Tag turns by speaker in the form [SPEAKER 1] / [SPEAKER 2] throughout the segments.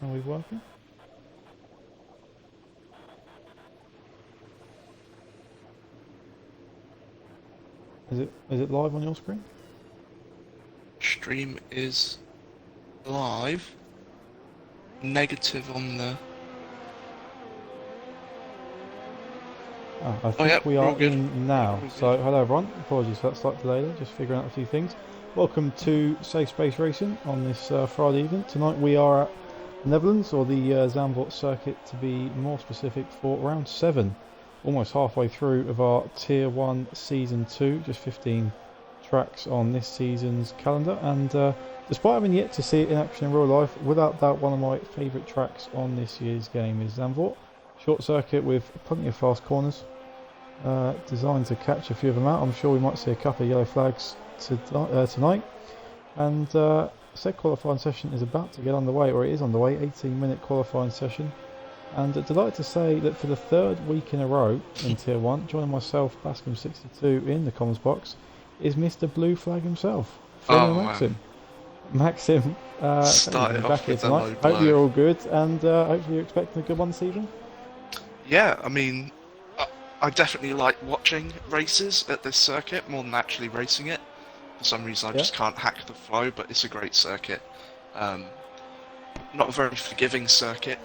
[SPEAKER 1] Are we working? Is it live on your screen?
[SPEAKER 2] Stream is live. Negative on the...
[SPEAKER 1] I think
[SPEAKER 2] yep,
[SPEAKER 1] we
[SPEAKER 2] we're
[SPEAKER 1] are
[SPEAKER 2] all good.
[SPEAKER 1] in now. So hello everyone, apologies for that slight delay there, just figuring out a few things. Welcome to Safe Space Racing on this Friday evening. Tonight we are at Netherlands, or the Zandvoort circuit to be more specific, for round 7. Almost halfway through of our Tier 1 Season 2, just 15 tracks on this season's calendar, and despite having yet to see it in action in real life, without doubt one of my favourite tracks on this year's game is Zandvoort. Short circuit with plenty of fast corners, designed to catch a few of them out. I'm sure we might see a couple of yellow flags tonight, and said qualifying session is about to get underway, or it is underway. 18-minute qualifying session, and delighted to say that for the third week in a row in Tier 1, joining myself, Bascom62, in the comms box is Mr. Blue Flag himself, Fernando Maxim. Maxim,
[SPEAKER 2] Started off
[SPEAKER 1] back here
[SPEAKER 2] with a low
[SPEAKER 1] tonight.
[SPEAKER 2] blow.
[SPEAKER 1] Hope you're all good, and hopefully you're expecting a good one this evening.
[SPEAKER 2] Yeah, I mean, I definitely like watching races at this circuit more than actually racing it. For some reason, I just can't hack the flow, but it's a great circuit. Not a very forgiving circuit.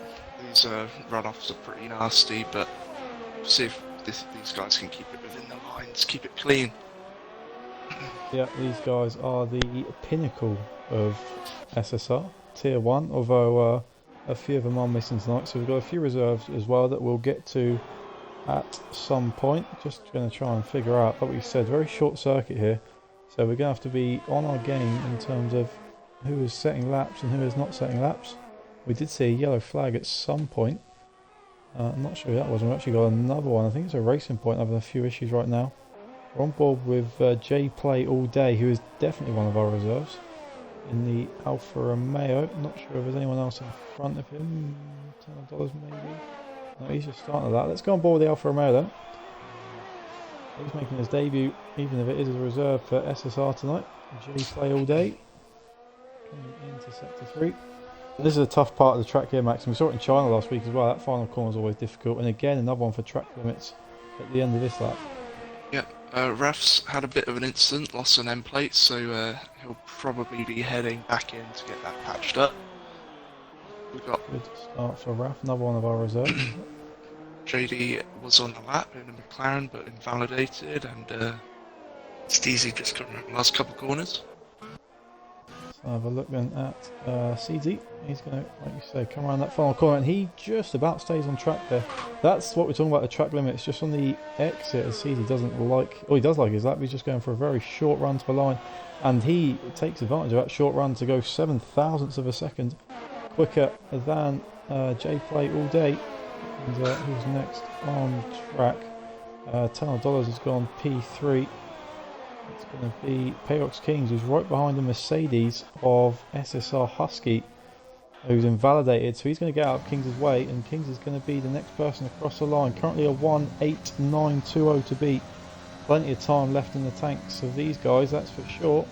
[SPEAKER 2] These runoffs are pretty nasty, but we'll see if these guys can keep it within the lines, keep it clean.
[SPEAKER 1] Yeah, these guys are the pinnacle of SSR, Tier 1, although a few of them are missing tonight, so we've got a few reserves as well that we'll get to at some point. Just going to try and figure out, like we said, very short circuit here, so we're going to have to be on our game in terms of who is setting laps and who is not setting laps. We did see a yellow flag at some point. I'm not sure who that was, and we've actually got another one. I think it's a Racing Point having a few issues right now. We're on board with J Play all day, who is definitely one of our reserves in the Alfa Romeo. Not sure if there's anyone else in front of him. $10 maybe. No, he's just starting at that. Let's go on board with the Alfa Romeo then. He's making his debut, even if it is as a reserve for SSR tonight. J Play all day. Coming into sector 3. This is a tough part of the track here, Max. We saw it in China last week as well. That final corner is always difficult. And again, another one for track limits at the end of this lap.
[SPEAKER 2] Yeah, Ref's had a bit of an incident, lost an end plate, so he'll probably be heading back in to get that patched up. We've got
[SPEAKER 1] Good start for Raf, another one of our reserves.
[SPEAKER 2] JD was on the lap in a McLaren but invalidated, and Steezy just coming around the last couple of corners.
[SPEAKER 1] So have a look then at CD. He's going to, like you say, come around that final corner, and he just about stays on track there. That's what we're talking about, the track limits, just on the exit, as CD doesn't like, or he does like his lap, he's just going for a very short run to the line, and he takes advantage of that short run to go 7 thousandths of a second quicker than J Play all day. And who's next on track? $10 has gone P3. It's going to be Payox Kings, who's right behind the Mercedes of SSR Husky, who's invalidated, so he's going to get out of Kings' way, and Kings is going to be the next person across the line. Currently a 1:8.920 to beat. Plenty of time left in the tanks of these guys, that's for sure.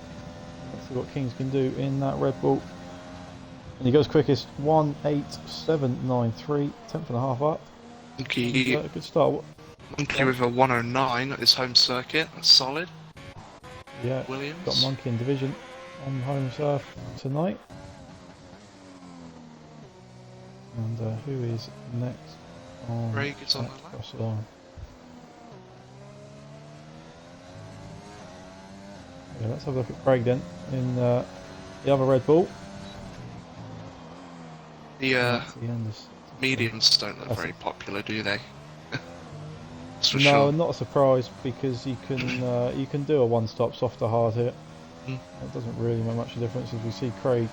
[SPEAKER 1] Let's see what Kings can do in that Red Bull. And he goes quickest, 1:8.793, 10th and a half up.
[SPEAKER 2] Monkey,
[SPEAKER 1] And, good start.
[SPEAKER 2] Monkey with a 109 at his home circuit, that's solid.
[SPEAKER 1] Yeah,
[SPEAKER 2] Williams.
[SPEAKER 1] got Monkey in division on home turf tonight. And who is next on
[SPEAKER 2] Craig is on the lap.
[SPEAKER 1] across the line? Yeah, let's have a look at Craig then in the other Red Bull.
[SPEAKER 2] The
[SPEAKER 1] That's the end of-
[SPEAKER 2] mediums don't look
[SPEAKER 1] That's
[SPEAKER 2] very popular, do they? That's for
[SPEAKER 1] No,
[SPEAKER 2] sure.
[SPEAKER 1] not a surprise, because you can do a one-stop softer hard hit.
[SPEAKER 2] Mm.
[SPEAKER 1] It doesn't really make much of a difference, as we see Craig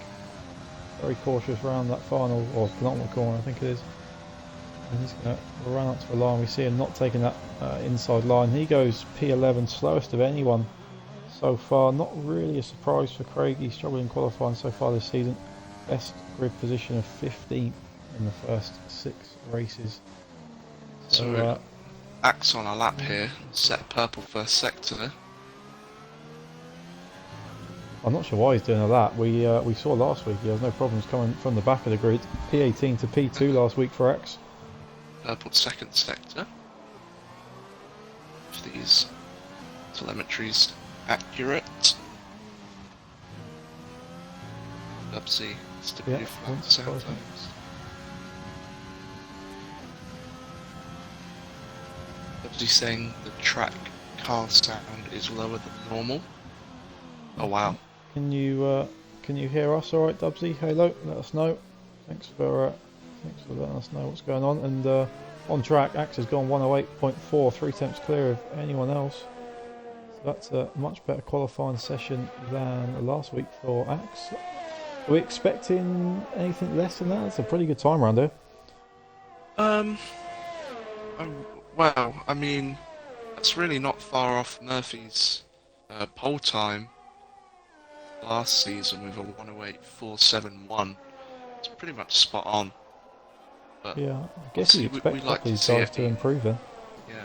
[SPEAKER 1] very cautious around that final or penultimate corner, I think it is. And he's going to run up to the line. We see him not taking that inside line. He goes P11, slowest of anyone so far. Not really a surprise for Craig. He's struggled in qualifying so far this season. Best grid position of 15th in the first 6 races.
[SPEAKER 2] So Axe on a lap here, set purple first sector.
[SPEAKER 1] I'm not sure why he's doing a lap. We saw last week he has no problems coming from the back of the grid. P18 to P2 last week for X.
[SPEAKER 2] Purple second sector. If these telemetry's accurate. Upsy, it's the
[SPEAKER 1] Yeah,
[SPEAKER 2] blue flag
[SPEAKER 1] wouldn't surprise me.
[SPEAKER 2] sound. Upsy saying the track car sound is lower than normal. Oh wow.
[SPEAKER 1] Can you hear us all right, Dubsy? Hello, let us know. Thanks for letting us know what's going on. And on track, Axe has gone 108.4, 3 tenths clear of anyone else. That's a much better qualifying session than last week for Axe. Are we expecting anything less than that? That's a pretty good time around here.
[SPEAKER 2] Um, well, I mean, that's really not far off Murphy's pole time last season with a 108.471. It's pretty much spot on. But
[SPEAKER 1] Yeah, I guess
[SPEAKER 2] obviously
[SPEAKER 1] you'd expect
[SPEAKER 2] we
[SPEAKER 1] a
[SPEAKER 2] like
[SPEAKER 1] couple of these
[SPEAKER 2] see
[SPEAKER 1] guys
[SPEAKER 2] it
[SPEAKER 1] to
[SPEAKER 2] be-
[SPEAKER 1] improve then.
[SPEAKER 2] Yeah.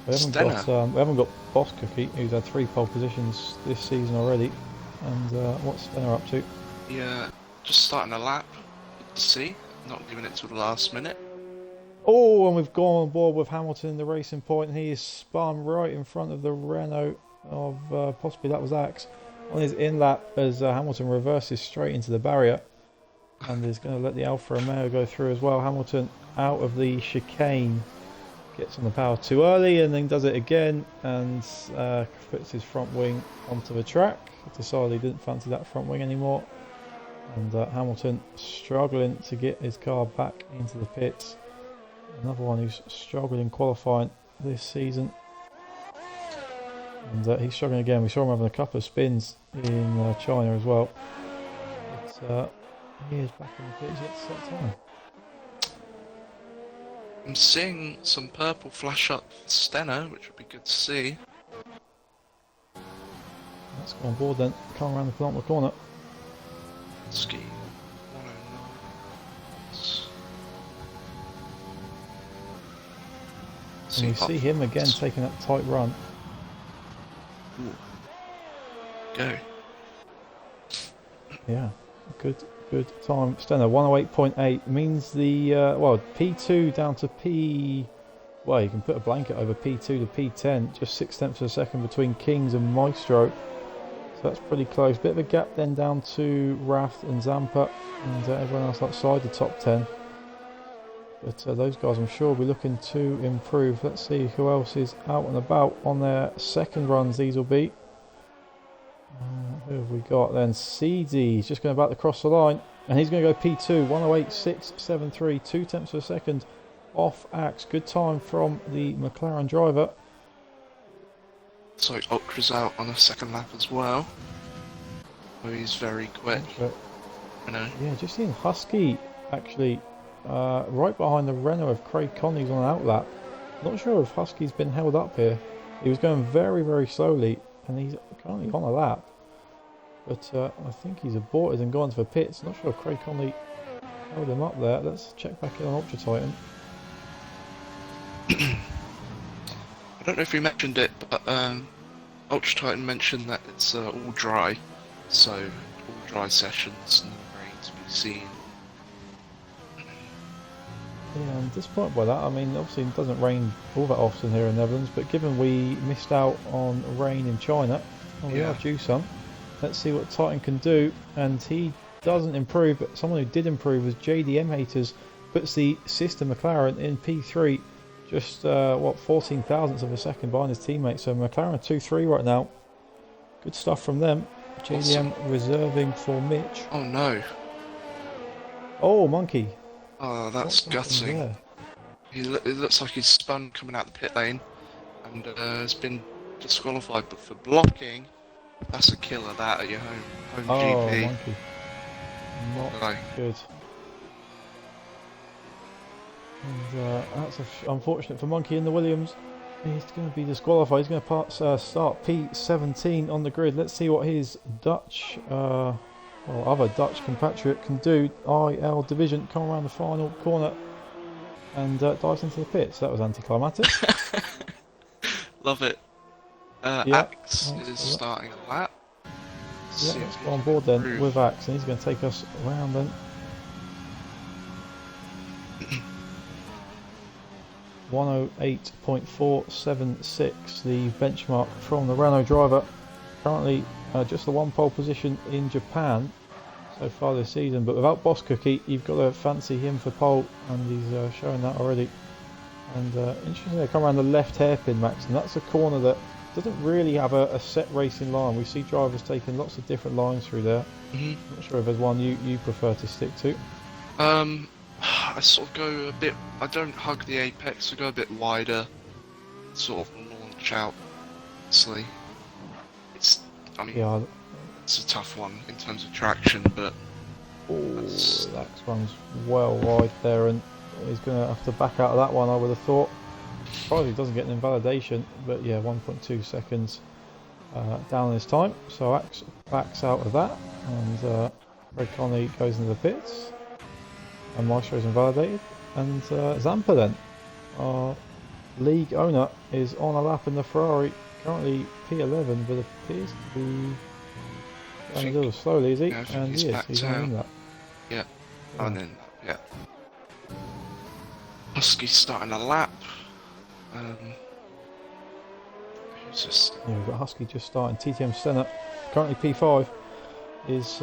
[SPEAKER 1] We haven't got Boss Cookie, who's had 3 pole positions this season already. And what's Stenner up to?
[SPEAKER 2] Yeah, just starting a lap. Good to see. Not giving it to the last minute.
[SPEAKER 1] Oh, and we've gone on board with Hamilton in the racing point. He is spun right in front of the Renault of possibly that was Axe on his in lap as Hamilton reverses straight into the barrier and is going to let the Alfa Romeo go through as well. Hamilton out of the chicane, gets on the power too early and then does it again and puts his front wing onto the track. Decided he didn't fancy that front wing anymore, and Hamilton struggling to get his car back into the pits. Another one who's struggled in qualifying this season. And he's struggling again. We saw him having a couple of spins in China as well. But he is back in the pits yet to set time.
[SPEAKER 2] I'm seeing some purple flash up for Steno, which would be good to see.
[SPEAKER 1] Let's go on board then. Come around the penultimate corner.
[SPEAKER 2] Ski 109.
[SPEAKER 1] And we see him again taking that tight run.
[SPEAKER 2] Ooh. Go.
[SPEAKER 1] Yeah, good time. Steno 108.8 means the P2 down to P. Well, you can put a blanket over P2 to P10, just 0.6 of a second between Kings and Maestro. So that's pretty close. Bit of a gap then down to Raft and Zampa and everyone else outside the top 10. But those guys, I'm sure, will be looking to improve. Let's see who else is out and about on their second runs. These will be. Who have we got then? CD is just going about to cross the line, and he's going to go P2, 108.673, 0.2 of a second off Axe. Good time from the McLaren driver.
[SPEAKER 2] So Ultra's out on a second lap as well. Oh, he's very quick. I know.
[SPEAKER 1] Yeah, just seeing Husky actually right behind the Renault of Craig Conley's on an outlap. Not sure if Husky's been held up here. He was going very, very slowly, and he's currently on a lap. But I think he's aborted and gone to the pits. Not sure if Craig Conley held him up there. Let's check back in on Ultra Titan.
[SPEAKER 2] I don't know if we mentioned it, but Ultra Titan mentioned that it's all dry, so all dry sessions, no rain to be seen.
[SPEAKER 1] Yeah, I'm disappointed by that. I mean, obviously it doesn't rain all that often here in the Netherlands, but given we missed out on rain in China, well, we are due some. Let's see what Titan can do, and he doesn't improve, but someone who did improve was JDM Haters, puts the sister McLaren in P3, just 14 thousandths of a second behind his teammate. So McLaren 2-3 right now. Good stuff from them. JDM reserving for Mitch.
[SPEAKER 2] Oh no.
[SPEAKER 1] Oh, Monkey.
[SPEAKER 2] Oh, that's gutting. It looks like he's spun coming out the pit lane and has been disqualified, but for blocking, that's a killer that at your home GP.
[SPEAKER 1] Monkey. Not good. And that's unfortunate for Monkey in the Williams. He's going to be disqualified. He's going to start P17 on the grid. Let's see what his Dutch, other Dutch compatriot can do. IL Division come around the final corner and dives into the pits. That was anticlimactic.
[SPEAKER 2] Love it. Axe is starting a lap.
[SPEAKER 1] Yeah, let's go on board then with Axe, and he's going to take us around then. 108.476, the benchmark from the Renault driver. Currently just the one pole position in Japan so far this season, but without Boss Cookie, you've got to fancy him for pole, and he's showing that already. And interestingly, they come around the left hairpin, Max, and that's a corner that doesn't really have a set racing line. We see drivers taking lots of different lines through there. I'm not sure if there's one you prefer to stick to.
[SPEAKER 2] I sort of go a bit. I don't hug the apex. I go a bit wider, sort of launch out. Honestly, I mean,
[SPEAKER 1] Yeah.
[SPEAKER 2] it's a tough one in terms of traction, but
[SPEAKER 1] Oh,
[SPEAKER 2] that's,
[SPEAKER 1] Lax runs well wide there, and he's going to have to back out of that one, I would have thought. Surprised he doesn't get an invalidation, but yeah, 1.2 seconds down this time. So Axe backs out of that, and Greg Conley goes into the pits, and Maestro's invalidated. And Zampa then, our league owner, is on a lap in the Ferrari, currently P11, but appears to be going a little slowly, is he?
[SPEAKER 2] yeah, I think
[SPEAKER 1] And
[SPEAKER 2] he's
[SPEAKER 1] he is,
[SPEAKER 2] backed
[SPEAKER 1] he's
[SPEAKER 2] out.
[SPEAKER 1] on in that.
[SPEAKER 2] Yeah. And then, yeah. Husky starting a lap. Who's this?
[SPEAKER 1] Yeah, we've got Husky just starting. TTM Senna, currently P5, is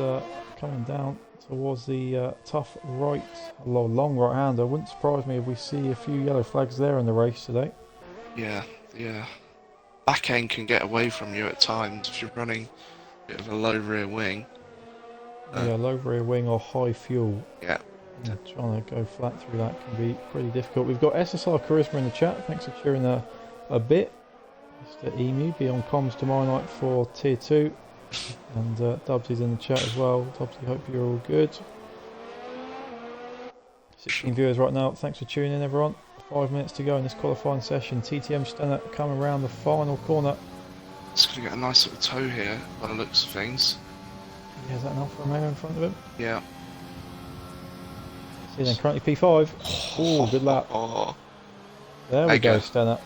[SPEAKER 1] coming down towards the tough right, long right hander. Wouldn't surprise me if we see a few yellow flags there in the race today.
[SPEAKER 2] Yeah, the back end can get away from you at times if you're running a bit of a low rear wing.
[SPEAKER 1] Yeah, low rear wing or high fuel.
[SPEAKER 2] Yeah.
[SPEAKER 1] Trying to go flat through that can be pretty difficult. We've got SSR Charisma in the chat. Thanks for cheering a bit. Mr. Emu, be on comms tomorrow night for Tier 2. And Dubsy's in the chat as well. Dubsy, hope you're all good. 16 viewers right now. Thanks for tuning in, everyone. 5 minutes to go in this qualifying session. TTM Stenner coming around the final corner.
[SPEAKER 2] It's going to get a nice little toe here by the looks of things.
[SPEAKER 1] Yeah, is that an Alfa Romeo in front of him?
[SPEAKER 2] Yeah.
[SPEAKER 1] See then, currently P5. Oh, good lap.
[SPEAKER 2] Oh,
[SPEAKER 1] There we go, Stenner.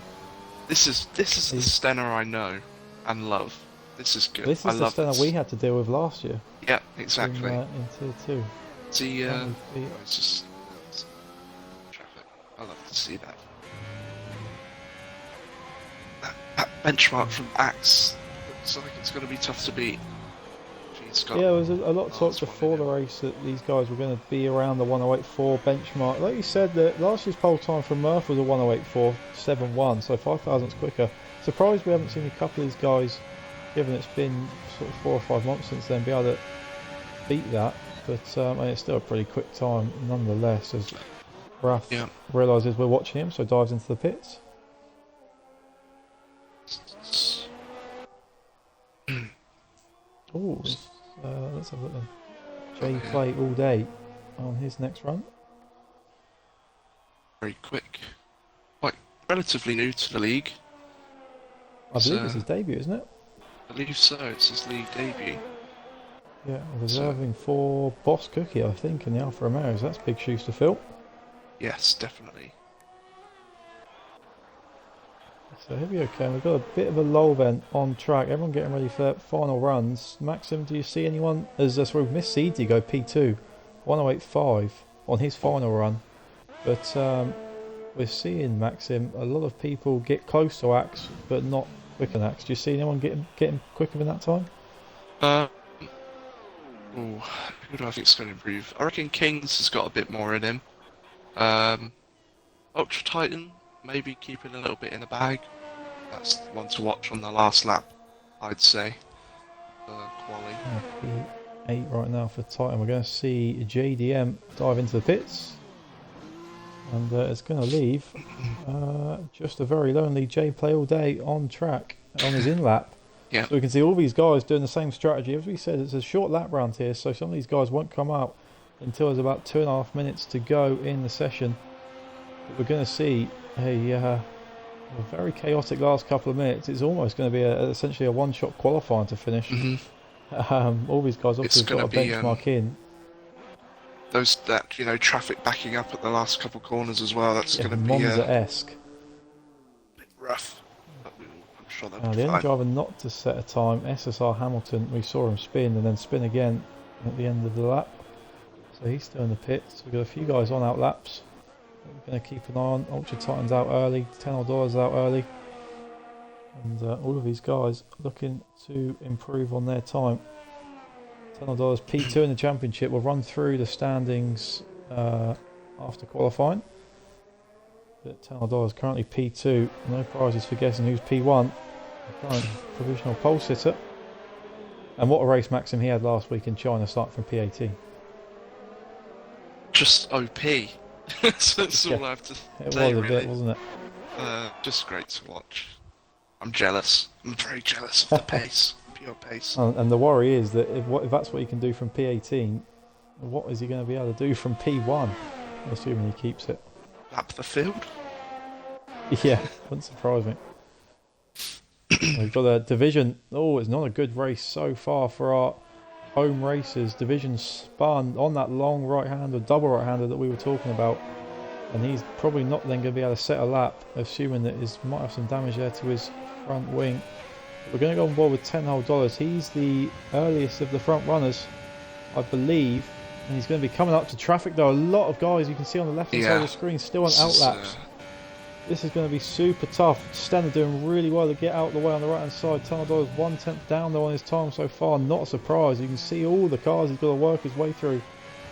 [SPEAKER 2] this is the Stenner I know and love. This is good.
[SPEAKER 1] This
[SPEAKER 2] I
[SPEAKER 1] is the
[SPEAKER 2] love
[SPEAKER 1] Stenner
[SPEAKER 2] this.
[SPEAKER 1] we had to deal with last year.
[SPEAKER 2] Yeah, exactly.
[SPEAKER 1] In Tier 2.
[SPEAKER 2] See,
[SPEAKER 1] Currently
[SPEAKER 2] it's just traffic. I love to see that. That benchmark from Axe looks like it's going to be tough to beat. He's got
[SPEAKER 1] Yeah, there was a lot of talk
[SPEAKER 2] last
[SPEAKER 1] before
[SPEAKER 2] one
[SPEAKER 1] the
[SPEAKER 2] in him.
[SPEAKER 1] race that these guys were going to be around the 108.4 benchmark. Like you said, that last year's pole time from Murph was a 108.4.71, so 5 thousandths quicker. Surprised we haven't seen a couple of these guys, given it's been sort of 4 or 5 months since then, be able to beat that. But I mean, it's still a pretty quick time nonetheless, as Raf
[SPEAKER 2] Yeah.
[SPEAKER 1] realises we're watching him, so dives into the pits. Oh, let's have a look then. Jay
[SPEAKER 2] Okay.
[SPEAKER 1] Clay all day on his next run.
[SPEAKER 2] Very quick. Quite relatively new to the league.
[SPEAKER 1] I believe
[SPEAKER 2] So-
[SPEAKER 1] it's his debut, isn't it?
[SPEAKER 2] I believe so. It's his league debut.
[SPEAKER 1] Yeah, reserving for Boss Cookie, I think, in the Alfa Romeos. That's big shoes to fill.
[SPEAKER 2] Yes, definitely.
[SPEAKER 1] So here we go, Ken. We've got a bit of a lull then on track. Everyone getting ready for final runs. Maxim, do you see anyone? As we've missed Seedy go P2, 108.5 on his final run. But we're seeing, Maxim, a lot of people get close to Axe, but not quicker than Axe. Do you see anyone getting quicker than that time?
[SPEAKER 2] Who do I think is going to improve? I reckon Kings has got a bit more in him. Ultra Titan, maybe keeping a little bit in the bag. That's the one to watch on the last lap, I'd say. Quali.
[SPEAKER 1] P8 right now for Titan. We're going to see JDM dive into the pits. And it's going to leave just a very lonely J Play all day on track on his in lap.
[SPEAKER 2] Yeah.
[SPEAKER 1] So we can see all these guys doing the same strategy. As we said, it's a short lap round here, so some of these guys won't come out until there's about 2.5 minutes to go in the session. But we're going to see a very chaotic last couple of minutes. It's almost going to be essentially a one-shot qualifying to finish. All these guys obviously have got a
[SPEAKER 2] gonna be,
[SPEAKER 1] benchmark in.
[SPEAKER 2] That traffic backing up at the last couple corners as well. That's
[SPEAKER 1] Yeah,
[SPEAKER 2] going to be
[SPEAKER 1] Monza-esque.
[SPEAKER 2] bit rough. But I'm sure they'll
[SPEAKER 1] The
[SPEAKER 2] be
[SPEAKER 1] only
[SPEAKER 2] fine.
[SPEAKER 1] driver not to set a time, SSR Hamilton, we saw him spin and then spin again at the end of the lap. So he's still in the pits. We've got a few guys on out laps. We're going to keep an eye on. Ultra Titan's out early, $10 out early. And all of these guys looking to improve on their time. $10 P2 in the championship. We'll run through the standings after qualifying. But $10 currently P2. No prizes for guessing who's P1. The current provisional pole sitter. And what a race, Maxim, he had last week in China, starting from P18.
[SPEAKER 2] Just OP. So that's
[SPEAKER 1] Yeah.
[SPEAKER 2] all I have to
[SPEAKER 1] It
[SPEAKER 2] say,
[SPEAKER 1] was a
[SPEAKER 2] really.
[SPEAKER 1] bit, wasn't it?
[SPEAKER 2] Just great to watch. I'm jealous. I'm very jealous of the pace, pure pace.
[SPEAKER 1] And the worry is that if that's what he can do from P18, what is he going to be able to do from P1? Assuming he keeps it.
[SPEAKER 2] Lap the field.
[SPEAKER 1] Yeah, wouldn't surprise me. We've got a division. Oh, it's not a good race so far for our home racers. Division spun on that long right-hander, double right-hander that we were talking about. And he's probably not then going to be able to set a lap, assuming that he might have some damage there to his front wing. We're going to go on board with $10 whole. He's the earliest of the front runners, I believe. And he's going to be coming up to traffic. There are a lot of guys you can see on the left-hand side of the screen still on outlaps. This is going to be super tough. Stenner doing really well to get out of the way on the right hand side. $10 1/10 down though on his time so far. Not a surprise. You can see all the cars he's got to work his way through.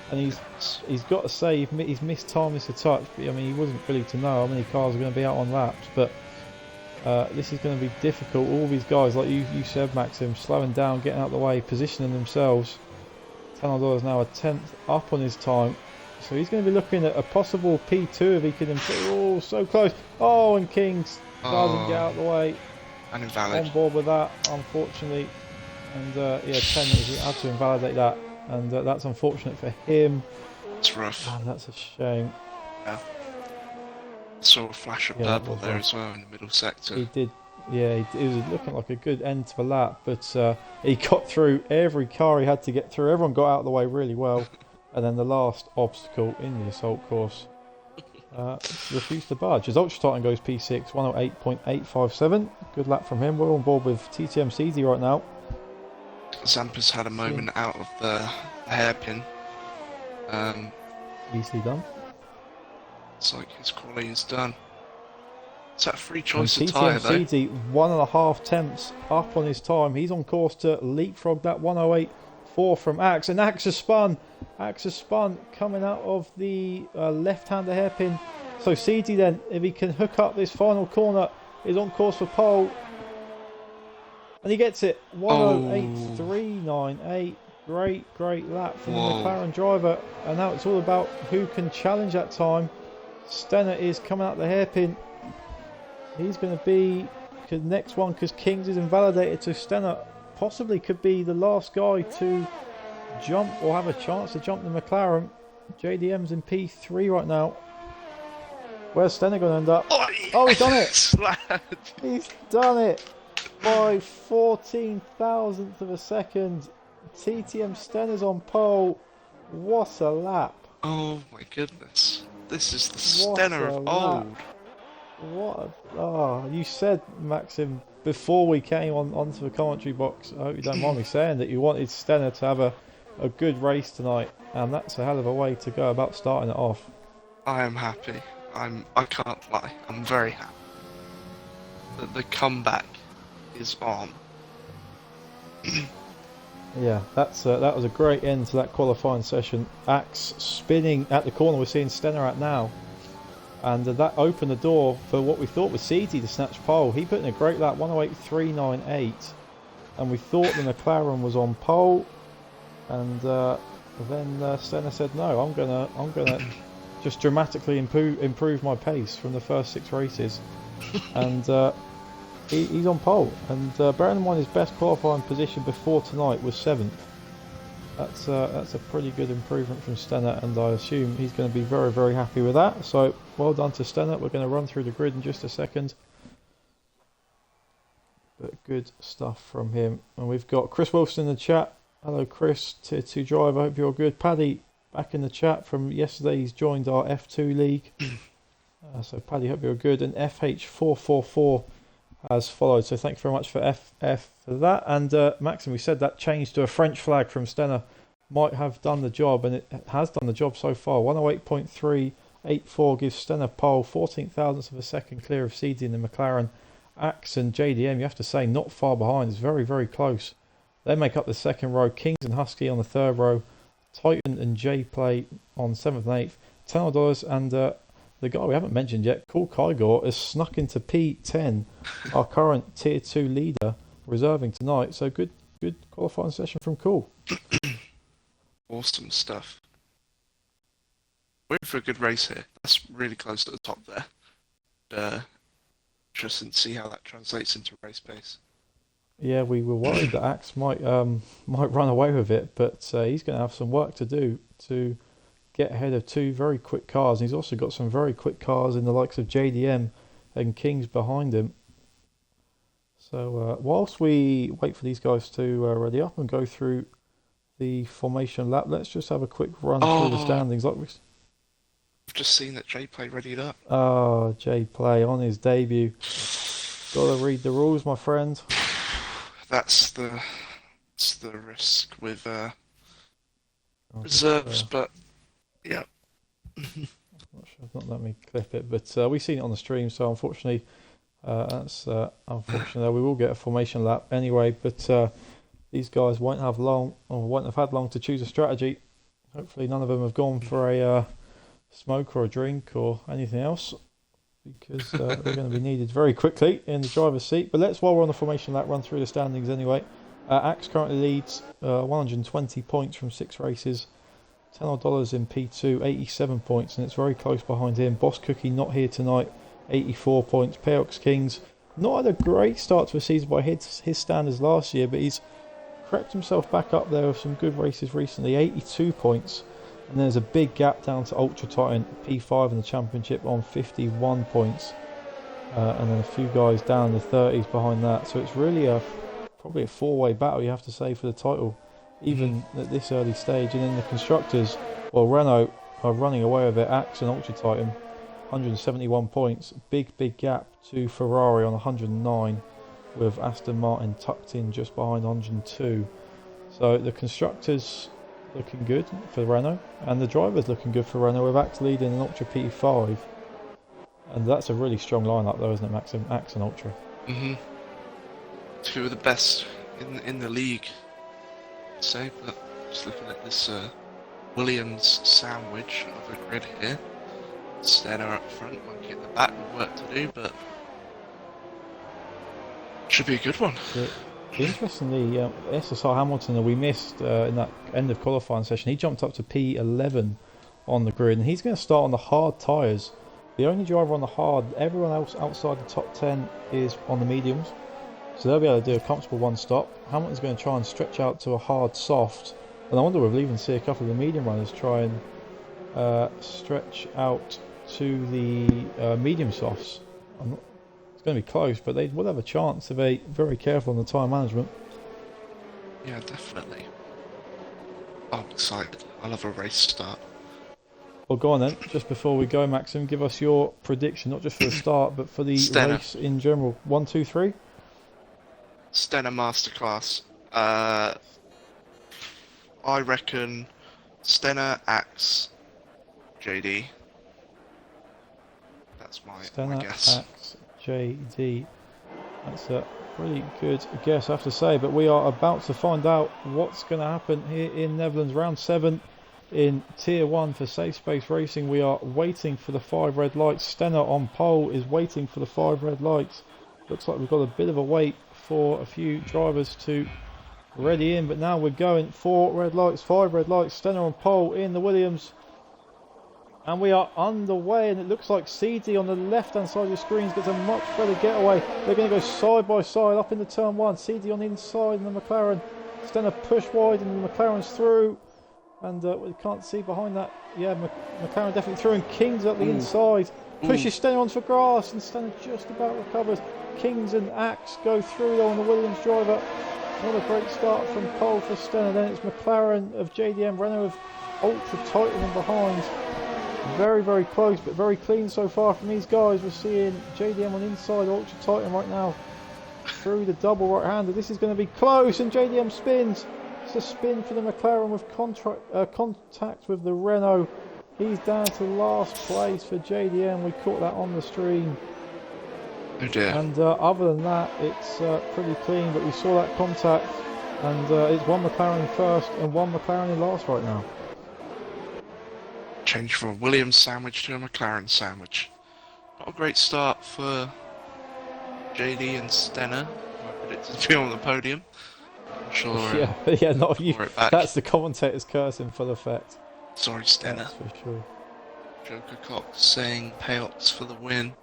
[SPEAKER 1] And he's got to say he's missed time this a touch. But, I mean, he wasn't really to know how many cars are going to be out on laps. But this is going to be difficult. All these guys, like you said, Maxim, slowing down, getting out of the way, positioning themselves. $10 now a 10th up on his time. So he's going to be looking at a possible P2 if he can improve. Oh, so close. Oh, and Kings doesn't get out of the way.
[SPEAKER 2] And invalid.
[SPEAKER 1] On board with that, unfortunately. And yeah, 10 he had to invalidate that. And that's unfortunate for him.
[SPEAKER 2] It's rough.
[SPEAKER 1] And that's a shame.
[SPEAKER 2] Yeah. Saw a flash of purple there as well in the middle sector.
[SPEAKER 1] He did. Yeah, it was looking like a good end to the lap. But he got through every car he had to get through. Everyone got out of the way really well. And then the last obstacle in the assault course refused to budge. As Ultra Titan goes P6, 108.857. Good lap from him. We're on board with TTM CZ right now.
[SPEAKER 2] Zampa's had a moment out of the hairpin.
[SPEAKER 1] Easily done.
[SPEAKER 2] It's like his quality is done. Is that a free choice
[SPEAKER 1] and
[SPEAKER 2] of tyre though?
[SPEAKER 1] TTM CZ 1.5 tenths up on his time. He's on course to leapfrog that 108.4 from Axe. And Axe has spun. Axe has spun coming out of the left-hander hairpin. So CZ then, if he can hook up this final corner, is on course for pole. And he gets it. 108.398. Great lap from the McLaren driver. And now it's all about who can challenge that time. Stenner is coming out the hairpin. He's going to be the next one because Kings is invalidated. So Stenner possibly could be the last guy to jump or have a chance to jump the McLaren. JDM's in P3 right now. Where's Stenner going to end up? Oh, he's done it! He's done it! By 14 thousandths of a second. TTM Stenner's on pole. What a lap.
[SPEAKER 2] Oh my goodness. This is the Stenner of old.
[SPEAKER 1] You said, Maxim, before we came onto the commentary box, I hope you don't mind me saying, that you wanted Stenner to have a good race tonight, and that's a hell of a way to go about starting it off.
[SPEAKER 2] I am happy. I can't lie. I'm very happy. The comeback is on.
[SPEAKER 1] Yeah, that was a great end to that qualifying session. Axe spinning at the corner we're seeing Stenner at now. And that opened the door for what we thought was CZ to snatch pole. He put in a great lap, 108.398. And we thought the McLaren was on pole. And then Stenner said, no, I'm gonna just dramatically improve my pace from the first 6 races. And he's on pole. And bearing in mind his best qualifying position before tonight was 7th. That's a pretty good improvement from Stenner, and I assume he's going to be very, very happy with that. So well done to Stenner. We're going to run through the grid in just a second. But good stuff from him. And we've got Chris Wilson in the chat. Hello Chris, Tier 2 driver, hope you're good. Paddy back in the chat from yesterday, he's joined our F2 league. So Paddy, hope you're good. And FH444 has followed, so thank you very much for FF for that. And Maxim, we said that change to a French flag from Stenner might have done the job, and it has done the job so far. 108.384 gives Stenner pole, 14 thousandths of a second clear of CZ in the McLaren. Axe and JDM, you have to say, not far behind. It's very, very close. They make up the second row. Kings and Husky on the third row. Titan and J-Play on 7th and 8th. $10 and the guy we haven't mentioned yet, Cool Kygor, has snuck into P10, our current Tier 2 leader, reserving tonight. So good qualifying session from Cool.
[SPEAKER 2] Awesome stuff. We're in for a good race here. That's really close to the top there. interesting to see how that translates into race pace.
[SPEAKER 1] Yeah, we were worried that Axe might run away with it, but he's going to have some work to do to get ahead of two very quick cars. And he's also got some very quick cars in the likes of JDM and Kings behind him. So whilst we wait for these guys to ready up and go through the formation lap, let's just have a quick run through the standings.
[SPEAKER 2] I've just seen that J Play readied up.
[SPEAKER 1] Oh, J Play on his debut. Got to read the rules, my friend.
[SPEAKER 2] That's the risk with reserves, but yeah.
[SPEAKER 1] Not sure, not let me clip it, but we've seen it on the stream, so unfortunately, that's unfortunate. We will get a formation lap anyway, but these guys won't have had long to choose a strategy. Hopefully, none of them have gone for a smoke or a drink or anything else, because they're going to be needed very quickly in the driver's seat. But while we're on the formation lap, run through the standings anyway. Axe currently leads 120 points from 6 races. $10 in P2, 87 points, and it's very close behind him. Boss Cookie not here tonight, 84 points. Payox Kings not had a great start to the season by his standards last year, but he's crept himself back up there with some good races recently, 82 points. And there's a big gap down to Ultra Titan, P5 in the championship on 51 points. And then a few guys down in the 30s behind that. So it's really probably a 4-way battle, you have to say, for the title, even at this early stage. And then the constructors, well, Renault are running away with it. Axe and Ultra Titan, 171 points. Big gap to Ferrari on 109, with Aston Martin tucked in just behind 102. So the constructors looking good for Renault, and the drivers looking good for Renault, with Axe leading an Ultra P5. And that's a really strong lineup though, isn't it, Maxim? Axe and Ultra.
[SPEAKER 2] Two of the best in the league, I'd say. But just looking at this Williams sandwich of the grid here, Senna up front, Monkey at the back, with work to do, but should be a good one.
[SPEAKER 1] Interestingly, SSR Hamilton, that we missed in that end of qualifying session, he jumped up to P11 on the grid, and he's going to start on the hard tyres. The only driver on the hard, everyone else outside the top 10 is on the mediums, so they'll be able to do a comfortable one stop. Hamilton's going to try and stretch out to a hard soft, and I wonder if we'll even see a couple of the medium runners try and stretch out to the medium softs. It's going to be close, but they will have a chance if they're very careful on the tyre management.
[SPEAKER 2] Yeah, definitely. I'm excited. I love a race start.
[SPEAKER 1] Well, go on then. Just before we go, Maxim, give us your prediction, not just for the start, but for the race in general. 1, 2, 3.
[SPEAKER 2] Stenna Masterclass. I reckon Stenna, Axe, JD. That's my guess.
[SPEAKER 1] Axe, JD. That's a pretty good guess, I have to say. But we are about to find out what's going to happen here in Netherlands. Round 7 in Tier 1 for Safe Space Racing. We are waiting for the 5 red lights. Stenna on pole is waiting for the 5 red lights. Looks like we've got a bit of a wait for a few drivers to ready in. But now we're going 4 red lights, 5 red lights. Stenna on pole in the Williams. And we are underway, and it looks like CD on the left-hand side of the screens gets a much better getaway. They're going to go side by side up into turn 1. CD on the inside and the McLaren. Stenna push wide and the McLaren's through. And we can't see behind that. Yeah, McLaren definitely through, and Kings up the inside. Pushes Stenna onto grass, and Stenna just about recovers. Kings and Axe go through though on the Williams driver. Not a great start from pole for Stenna. Then it's McLaren of JDM, Renault of Ultra Titan in behind. Very close, but very clean so far from these guys. We're seeing JDM on inside Ultra Titan right now through the double right-hander. This is going to be close, and JDM spins. It's a spin for the McLaren with contact with the Renault. He's down to last place for JDM. We caught that on the stream.
[SPEAKER 2] Oh dear.
[SPEAKER 1] And other than that, it's pretty clean, but we saw that contact, and it's one McLaren first and one McLaren in last right now.
[SPEAKER 2] Change from a Williams sandwich to a McLaren sandwich. Not a great start for JD and Stenna, who I predicted to be on the podium. I'm sure.
[SPEAKER 1] Yeah, not you. That's the commentator's curse in full effect.
[SPEAKER 2] Sorry, Stenna.
[SPEAKER 1] That's for sure.
[SPEAKER 2] Joker Cox saying Payox for the win.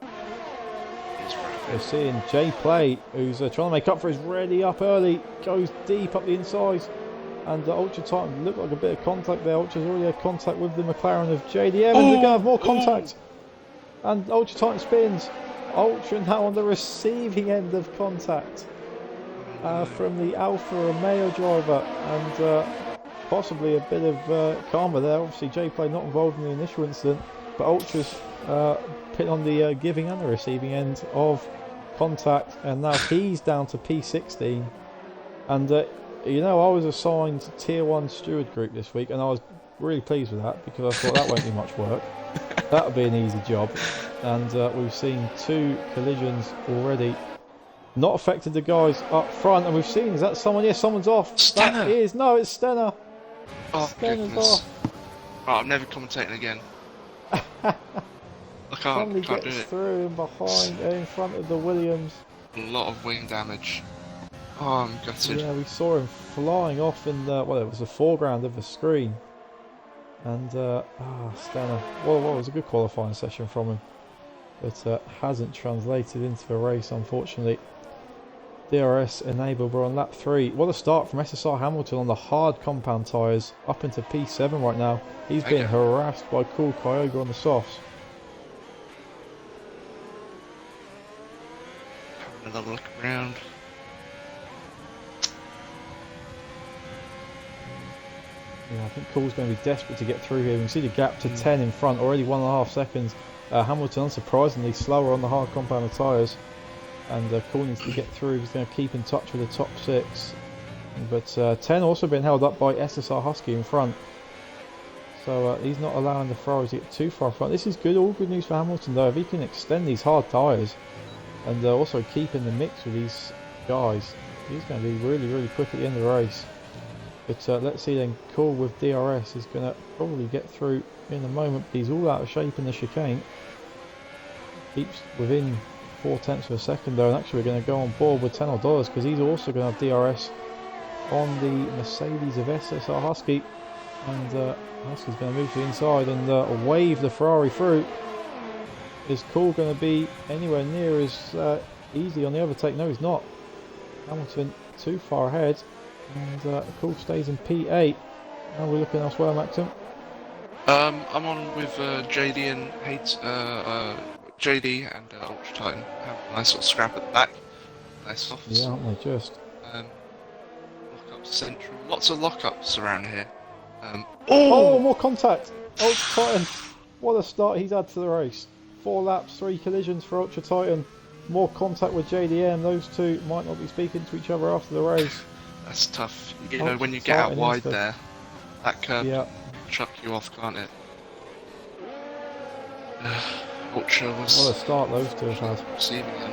[SPEAKER 1] We're seeing Jay Play, who's trying to make up for his ready up early, goes deep up the inside. And Ultra Titan looked like a bit of contact there. Ultra's already had contact with the McLaren of JDM, and they're going to have more contact. And Ultra Titan spins. Ultra now on the receiving end of contact from the Alfa Romeo driver, and possibly a bit of karma there. Obviously, Jay Play not involved in the initial incident, but Ultra's put on the giving and the receiving end of contact, and now he's down to P16. And you know, I was assigned Tier 1 Steward Group this week, and I was really pleased with that because I thought that won't be much work. That'll be an easy job. And we've seen 2 collisions already. Not affected the guys up front, and we've seen, is that someone? Yes, someone's off.
[SPEAKER 2] Stenner.
[SPEAKER 1] That is, no, it's Stenner.
[SPEAKER 2] Oh,
[SPEAKER 1] Stenner's
[SPEAKER 2] goodness.
[SPEAKER 1] off.
[SPEAKER 2] Right, I'm never commentating again. I
[SPEAKER 1] Somebody
[SPEAKER 2] can't do
[SPEAKER 1] gets
[SPEAKER 2] it.
[SPEAKER 1] through and behind, in front of the Williams.
[SPEAKER 2] A lot of wing damage. Oh, I'm gutted.
[SPEAKER 1] Yeah, we saw him flying off in the, well, it was the foreground of the screen. And, Stenner, well, it was a good qualifying session from him. But hasn't translated into a race, unfortunately. DRS enabled, we're on lap 3. What a start from SSR Hamilton on the hard compound tyres, up into P7 right now. He's being harassed by Cool Kyoga on the softs.
[SPEAKER 2] Having another look around.
[SPEAKER 1] Yeah, I think Cool's going to be desperate to get through here. We can see the gap to 10 in front, already 1.5 seconds. Hamilton unsurprisingly slower on the hard compound tyres, and Cool needs to get through. He's going to keep in touch with the top 6, but 10 also been held up by SSR Husky in front, so he's not allowing the Ferraris to get too far front. This is good, all good news for Hamilton though. If he can extend these hard tyres and also keep in the mix with these guys, he's going to be really quick at the end of the race. But let's see then, Cool with DRS is going to probably get through in a moment, but he's all out of shape in the chicane. Keeps within 0.4 of a second though, and actually we're going to go on board with $10 because he's also going to have DRS on the Mercedes of SSR Husky, and Husky's going to move to the inside and wave the Ferrari through. Is Cool going to be anywhere near as easy on the overtake? No, he's not. Hamilton too far ahead, and Cool stays in P8. Now we're looking elsewhere, Maxim.
[SPEAKER 2] I'm on with JD and JD and Ultra Titan. Have a nice little scrap at the back. Nice off.
[SPEAKER 1] Yeah, aren't they just?
[SPEAKER 2] Lockup central. Lots of lockups around here.
[SPEAKER 1] Oh, more contact! Ultra Titan. What a start he's had to the race. 4 laps, 3 collisions for Ultra Titan. More contact with JDM. Those two might not be speaking to each other after the race.
[SPEAKER 2] That's tough. You know, when you get out wide there, that curb
[SPEAKER 1] Yeah.
[SPEAKER 2] can chuck you off, can't it? Ultra was
[SPEAKER 1] What a start those two have had.
[SPEAKER 2] receiving end.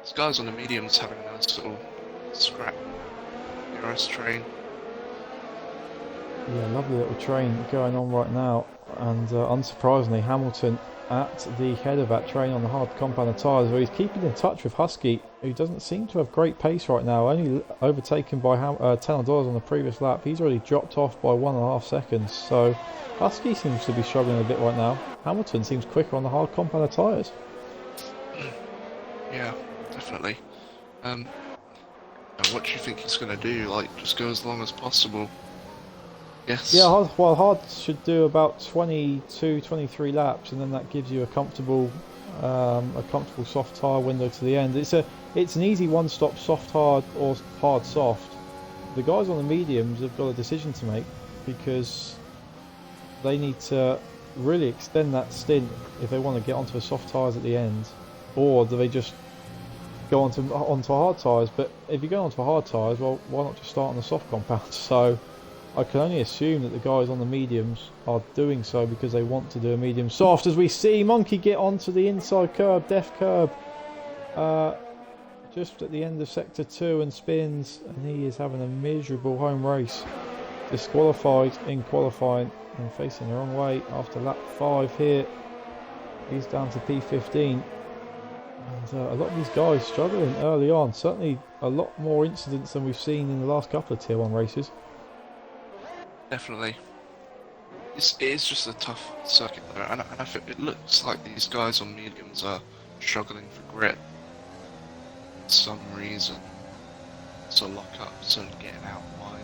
[SPEAKER 2] This guy's on the mediums having a nice little scrap. DRS train.
[SPEAKER 1] Yeah, lovely little train going on right now, and unsurprisingly Hamilton at the head of that train on the hard compound tyres, where he's keeping in touch with Husky, who doesn't seem to have great pace right now, only overtaken by $10 on the previous lap. He's already dropped off by 1.5 seconds, so Husky seems to be struggling a bit right now. Hamilton seems quicker on the hard compound tyres.
[SPEAKER 2] Yeah, definitely. What do you think he's going to do? Like, just go as long as possible? Yes.
[SPEAKER 1] Yeah, hard should do about 22, 23 laps, and then that gives you a comfortable soft tyre window to the end. It's an easy one-stop soft hard or hard soft. The guys on the mediums have got a decision to make, because they need to really extend that stint if they want to get onto the soft tyres at the end, or do they just go onto hard tyres? But if you go onto hard tyres, well, why not just start on the soft compound? So I can only assume that the guys on the mediums are doing so because they want to do a medium soft, as we see Monkey get onto the inside curb, def curb, just at the end of sector 2, and spins, and he is having a miserable home race. Disqualified in qualifying and facing the wrong way after lap 5 here. He's down to P15. And a lot of these guys struggling early on. Certainly a lot more incidents than we've seen in the last couple of Tier 1 races.
[SPEAKER 2] Definitely. it is just a tough circuit though, and I think it looks like these guys on mediums are struggling for grip for some reason. So lock-ups and getting out wide.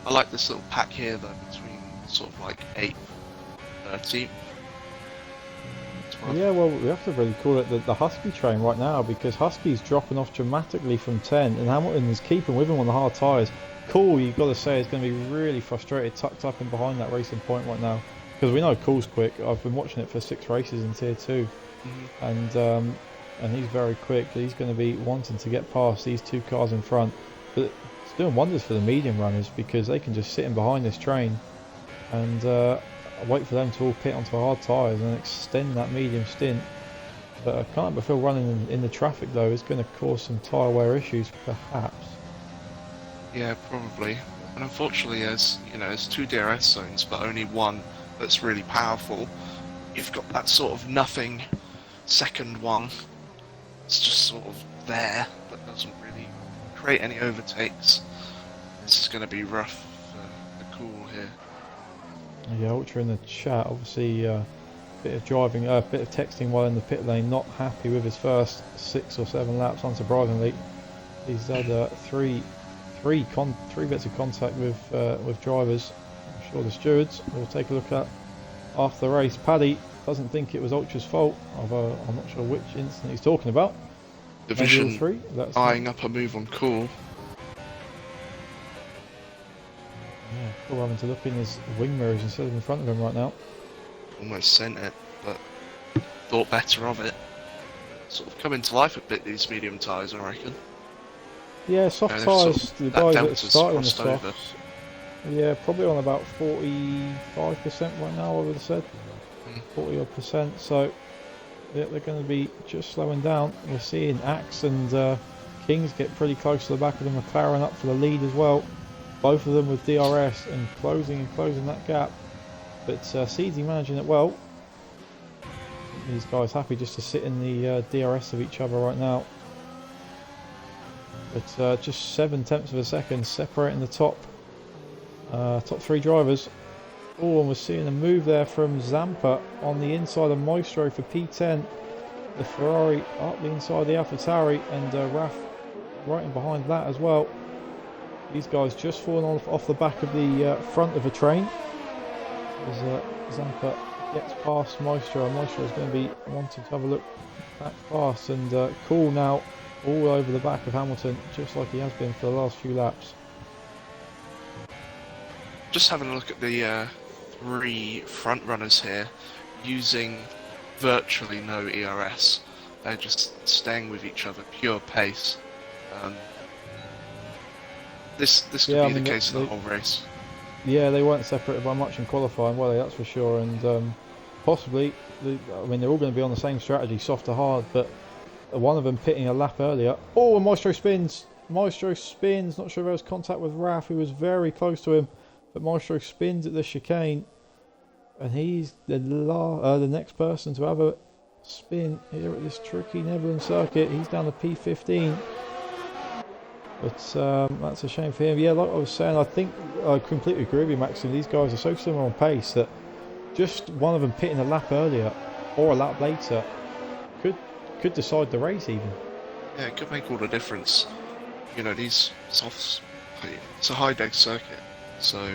[SPEAKER 2] I like this little pack here though, between sort of like 8th, 13th.
[SPEAKER 1] Yeah, well, we have to really call it the Husky train right now because Husky's dropping off dramatically from 10 and Hamilton is keeping with him on the hard tyres. Cool, you've got to say, is going to be really frustrated, tucked up in behind that racing point right now because we know Cool's quick. I've been watching it for 6 races in Tier 2 and he's very quick. He's going to be wanting to get past these 2 cars in front, but it's doing wonders for the medium runners because they can just sit in behind this train and wait for them to all pit onto hard tyres and extend that medium stint. But I can't but feel running in the traffic though is going to cause some tyre wear issues perhaps.
[SPEAKER 2] Yeah, probably. And unfortunately, there's 2 DRS zones, but only one that's really powerful. You've got that sort of nothing second one. It's just sort of there, but doesn't really create any overtakes. This is going to be rough for the Cool here.
[SPEAKER 1] Yeah, Ultra in the chat, obviously bit of driving, bit of texting while in the pit lane, not happy with his first 6 or 7 laps, unsurprisingly. He's had three bits of contact with drivers. I'm sure the stewards will take a look at after the race. Paddy doesn't think it was Ultra's fault, although I'm not sure which incident he's talking about.
[SPEAKER 2] Division
[SPEAKER 1] 3,
[SPEAKER 2] eyeing up a move on Cool.
[SPEAKER 1] Yeah, Cool having to look in his wing mirrors instead of in front of him right now.
[SPEAKER 2] Almost sent it, but thought better of it. Sort of coming to life a bit, these medium tyres, I reckon.
[SPEAKER 1] Yeah, soft
[SPEAKER 2] they've
[SPEAKER 1] tyres,
[SPEAKER 2] sort of-
[SPEAKER 1] the
[SPEAKER 2] that
[SPEAKER 1] guys that
[SPEAKER 2] delta's
[SPEAKER 1] started on the
[SPEAKER 2] crossed over.
[SPEAKER 1] softs. Yeah, probably on about 45% right now, I would have said. 40 odd percent, so yeah, they're going to be just slowing down. We're seeing Axe and Kings get pretty close to the back of the McLaren up for the lead as well. Both of them with DRS and closing that gap. But Seedsy managing it well. These guys happy just to sit in the DRS of each other right now. But just 7/10 of a second separating the top 3 drivers. Oh, and we're seeing a move there from Zampa on the inside of Maestro for P10. The Ferrari up the inside of the AlphaTauri and Raf right in behind that as well. These guys just falling off the back of the front of a train as Zampa gets past Maestro, and Maestro is going to be wanting to have a look back past, and Cool now all over the back of Hamilton just like he has been for the last few laps.
[SPEAKER 2] Just having a look at the 3 front runners here, using virtually no ERS. They're just staying with each other, pure pace. This could be the case of the whole race.
[SPEAKER 1] Yeah, they weren't separated by much in qualifying, were they? That's for sure. And possibly, I mean, they're all going to be on the same strategy, soft to hard. But one of them pitting a lap earlier. Oh, and Maestro spins. Maestro spins. Not sure if there was contact with Raf, who was very close to him. But Maestro spins at the chicane, and he's the next person to have a spin here at this tricky Netherlands circuit. He's down to P15. But that's a shame for him. Yeah, like I was saying, I think I completely agree with you, Maxim. These guys are so similar on pace that just one of them pitting a lap earlier or a lap later could decide the race even.
[SPEAKER 2] Yeah, it could make all the difference. You know, these softs, it's a high deck circuit, so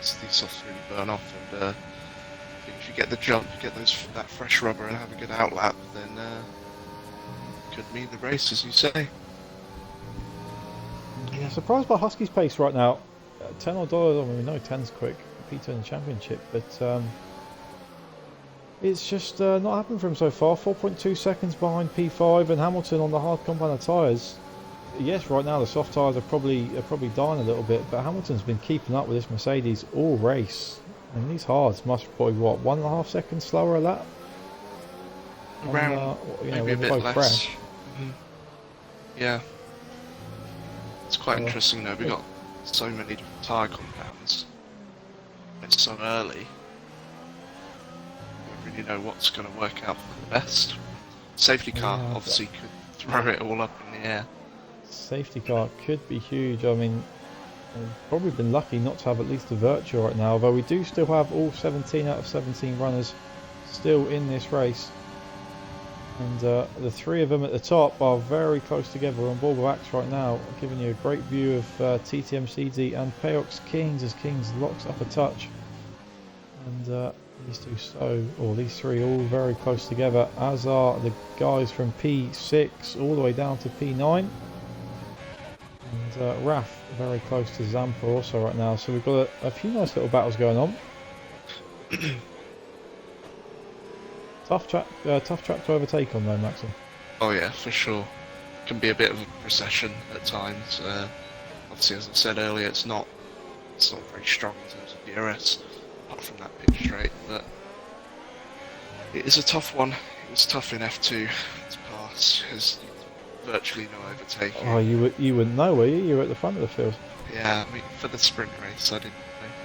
[SPEAKER 2] these softs really burn off, and I think if you get the jump, get that fresh rubber and have a good outlap, then could mean the race, as you say.
[SPEAKER 1] Yeah, surprised by Husky's pace right now. $10 odd, I mean, we know 10's quick, P10 in the championship, but it's just not happened for him so far. 4.2 seconds behind P5 and Hamilton on the hard compound tyres. Yes, right now the soft tyres are probably dying a little bit, but Hamilton's been keeping up with this Mercedes all race. And these hards must probably, what, 1.5 seconds slower a lap?
[SPEAKER 2] Around, maybe a bit less.
[SPEAKER 1] Fresh.
[SPEAKER 2] Yeah. It's quite interesting though, we got so many different tyre compounds. It's so early. We don't really know what's going to work out for the best. Safety car obviously could throw it all up in the air.
[SPEAKER 1] Safety car could be huge. I mean, We've probably been lucky not to have at least a virtual right now, although we do still have all 17 out of 17 runners still in this race. And the three of them at the top are very close together. We're on board with Axe right now, giving you a great view of TTM CD and Payox Kings as Kings locks up a touch. And these these three all very close together, as are the guys from P6 all the way down to P9. And Raf very close to Zampa also right now. So we've got a few nice little battles going on. Tough track to overtake on though, Maxim.
[SPEAKER 2] Oh yeah, for sure. Can be a bit of a procession at times. Obviously, as I said earlier, it's not very strong in terms of DRS, apart from that pitch straight. But it is a tough one. It was tough in F2 to pass. There's virtually no overtaking.
[SPEAKER 1] Oh, you wouldn't know, were you? You were at the front of the field.
[SPEAKER 2] Yeah, I mean, for the sprint race, I didn't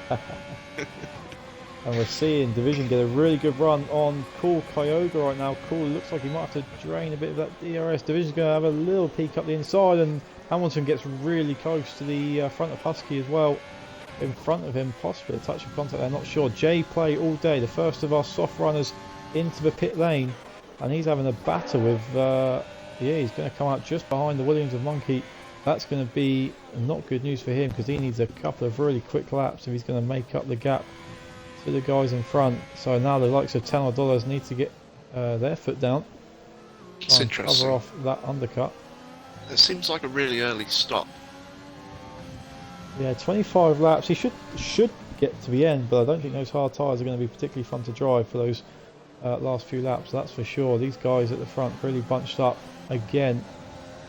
[SPEAKER 2] know.
[SPEAKER 1] And we're seeing Division get a really good run on Cool Kyogre right now. Cool looks like he might have to drain a bit of that DRS. Division's going to have a little peek up the inside, and Hamilton gets really close to the front of Husky as well. In front of him, possibly a touch of contact there, not sure. J Play all day, the first of our soft runners into the pit lane, and he's having a battle with, he's going to come out just behind the Williams of Monkey. That's going to be not good news for him because he needs a couple of really quick laps if he's going to make up the gap to the guys in front. So now the likes of $10 need to get their foot down.
[SPEAKER 2] It's interesting.
[SPEAKER 1] Cover off that undercut.
[SPEAKER 2] It seems like a really early stop.
[SPEAKER 1] Yeah, 25 laps. He should get to the end, but I don't think those hard tyres are going to be particularly fun to drive for those last few laps. That's for sure. These guys at the front really bunched up again,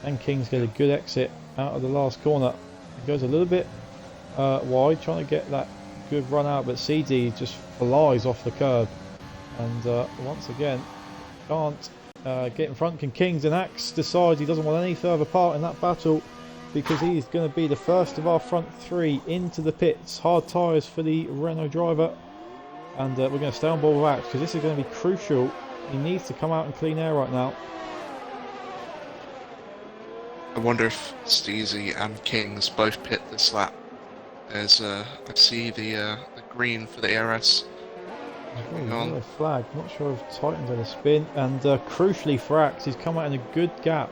[SPEAKER 1] and Kings get a good exit out of the last corner. He goes a little bit wide, trying to get that good run out, but CD just flies off the curb, and once again can't get in front. Can Kings, and Axe decides he doesn't want any further part in that battle because he's going to be the first of our front three into the pits. Hard tyres for the Renault driver, and we're going to stay on board with Axe because this is going to be crucial. He needs to come out in clean air right now.
[SPEAKER 2] I wonder if Steezy and Kings both pit this lap. There's I see the green for the ARS.
[SPEAKER 1] Yellow flag. Not sure if Titan's going to spin. And crucially for Axe, he's come out in a good gap.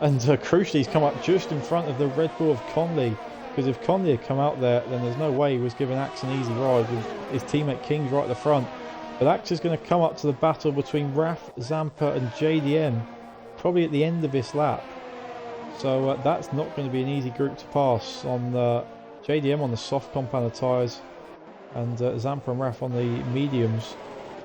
[SPEAKER 1] And crucially, he's come up just in front of the Red Bull of Conley. Because if Conley had come out there, then there's no way he was giving Axe an easy ride with his teammate Kings right at the front. But Axe is going to come up to the battle between Raf, Zampa and JDM, probably at the end of this lap. So that's not going to be an easy group to pass on JDM on the soft compounder tyres and Zampa and Raf on the mediums.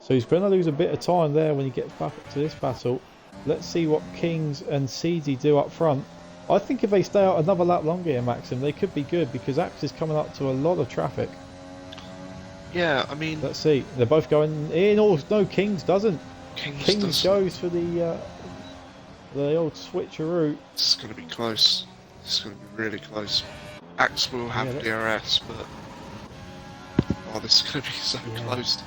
[SPEAKER 1] So he's going to lose a bit of time there when he gets back to this battle. Let's see what Kings and CD do up front. I think if they stay out another lap longer here, Maxim, they could be good because Axe is coming up to a lot of traffic.
[SPEAKER 2] Yeah, I mean...
[SPEAKER 1] Let's see. They're both going in. Oh, no, Kings doesn't. Kings goes for the old switcheroo.
[SPEAKER 2] This is going to be close. This is going to be really close. Axe will have DRS, but... Oh, this is going to be so close.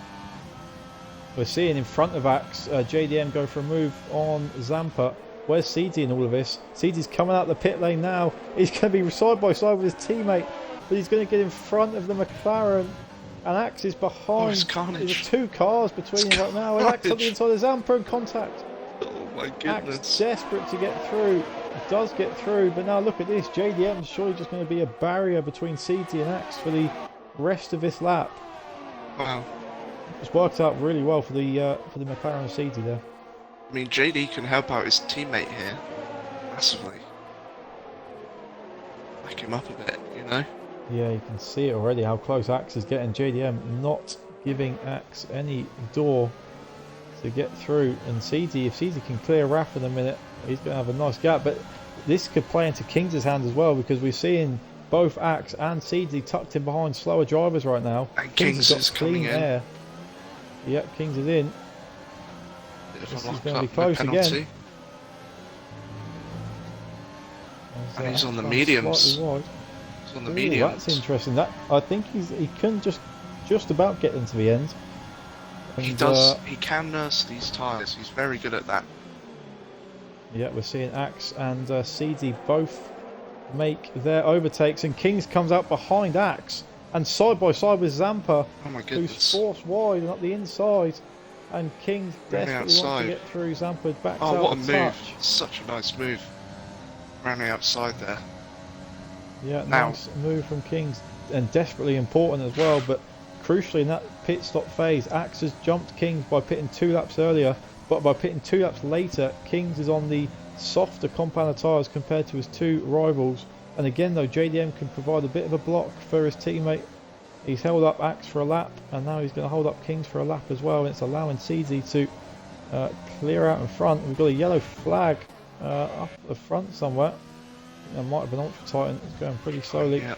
[SPEAKER 1] We're seeing in front of Axe, JDM go for a move on Zampa. Where's CD in all of this? CD's coming out the pit lane now. He's going to be side by side with his teammate, but he's going to get in front of the McLaren. And Axe is behind.
[SPEAKER 2] It's carnage.
[SPEAKER 1] There's 2 cars between them right now. And Axe on the inside of Zampa in contact.
[SPEAKER 2] Oh my goodness.
[SPEAKER 1] Axe desperate to get through. Does get through, but now look at this. JDM is surely just going to be a barrier between CD and Axe for the rest of this lap.
[SPEAKER 2] Wow.
[SPEAKER 1] It's worked out really well for the McLaren and CD there.
[SPEAKER 2] I mean, JD can help out his teammate here massively. Back him up a bit, you know?
[SPEAKER 1] Yeah, you can see it already how close Axe is getting. JDM not giving Axe any door to get through. And CD, if CD can clear Raf in a minute, he's going to have a nice gap. But this could play into Kings' hands as well because we're seeing both Axe and CD tucked in behind slower drivers right now.
[SPEAKER 2] And Kings is coming in.
[SPEAKER 1] Air. Yep, Kings is in. This is going to be close again.
[SPEAKER 2] And he's on the mediums. He's on the mediums.
[SPEAKER 1] That's interesting. That I think he can just about get into the end. And,
[SPEAKER 2] he does. He can nurse these tyres. He's very good at that.
[SPEAKER 1] Yeah, we're seeing Axe and CD both make their overtakes, and Kings comes out behind Axe and side by side with Zampa,
[SPEAKER 2] Oh my
[SPEAKER 1] who's
[SPEAKER 2] goodness.
[SPEAKER 1] forced wide and up the inside, and Kings
[SPEAKER 2] Really
[SPEAKER 1] desperately wants to
[SPEAKER 2] outside.
[SPEAKER 1] get through. Zampa backs
[SPEAKER 2] Oh,
[SPEAKER 1] out
[SPEAKER 2] what a
[SPEAKER 1] a
[SPEAKER 2] move.
[SPEAKER 1] touch.
[SPEAKER 2] Such a nice move. Rounding outside there.
[SPEAKER 1] Yeah,
[SPEAKER 2] Now-
[SPEAKER 1] nice move from Kings, and desperately important as well. But crucially in that pit stop phase, Axe has jumped Kings by pitting 2 laps earlier, but by pitting 2 laps later, Kings is on the softer compound tyres compared to his 2 rivals. And again though, JDM can provide a bit of a block for his teammate. He's held up Axe for a lap, and now he's going to hold up Kings for a lap as well, and it's allowing CZ to clear out in front. We've got a yellow flag up the front somewhere. That might have been Ultra Titan. It's going pretty slowly.
[SPEAKER 2] Yeah.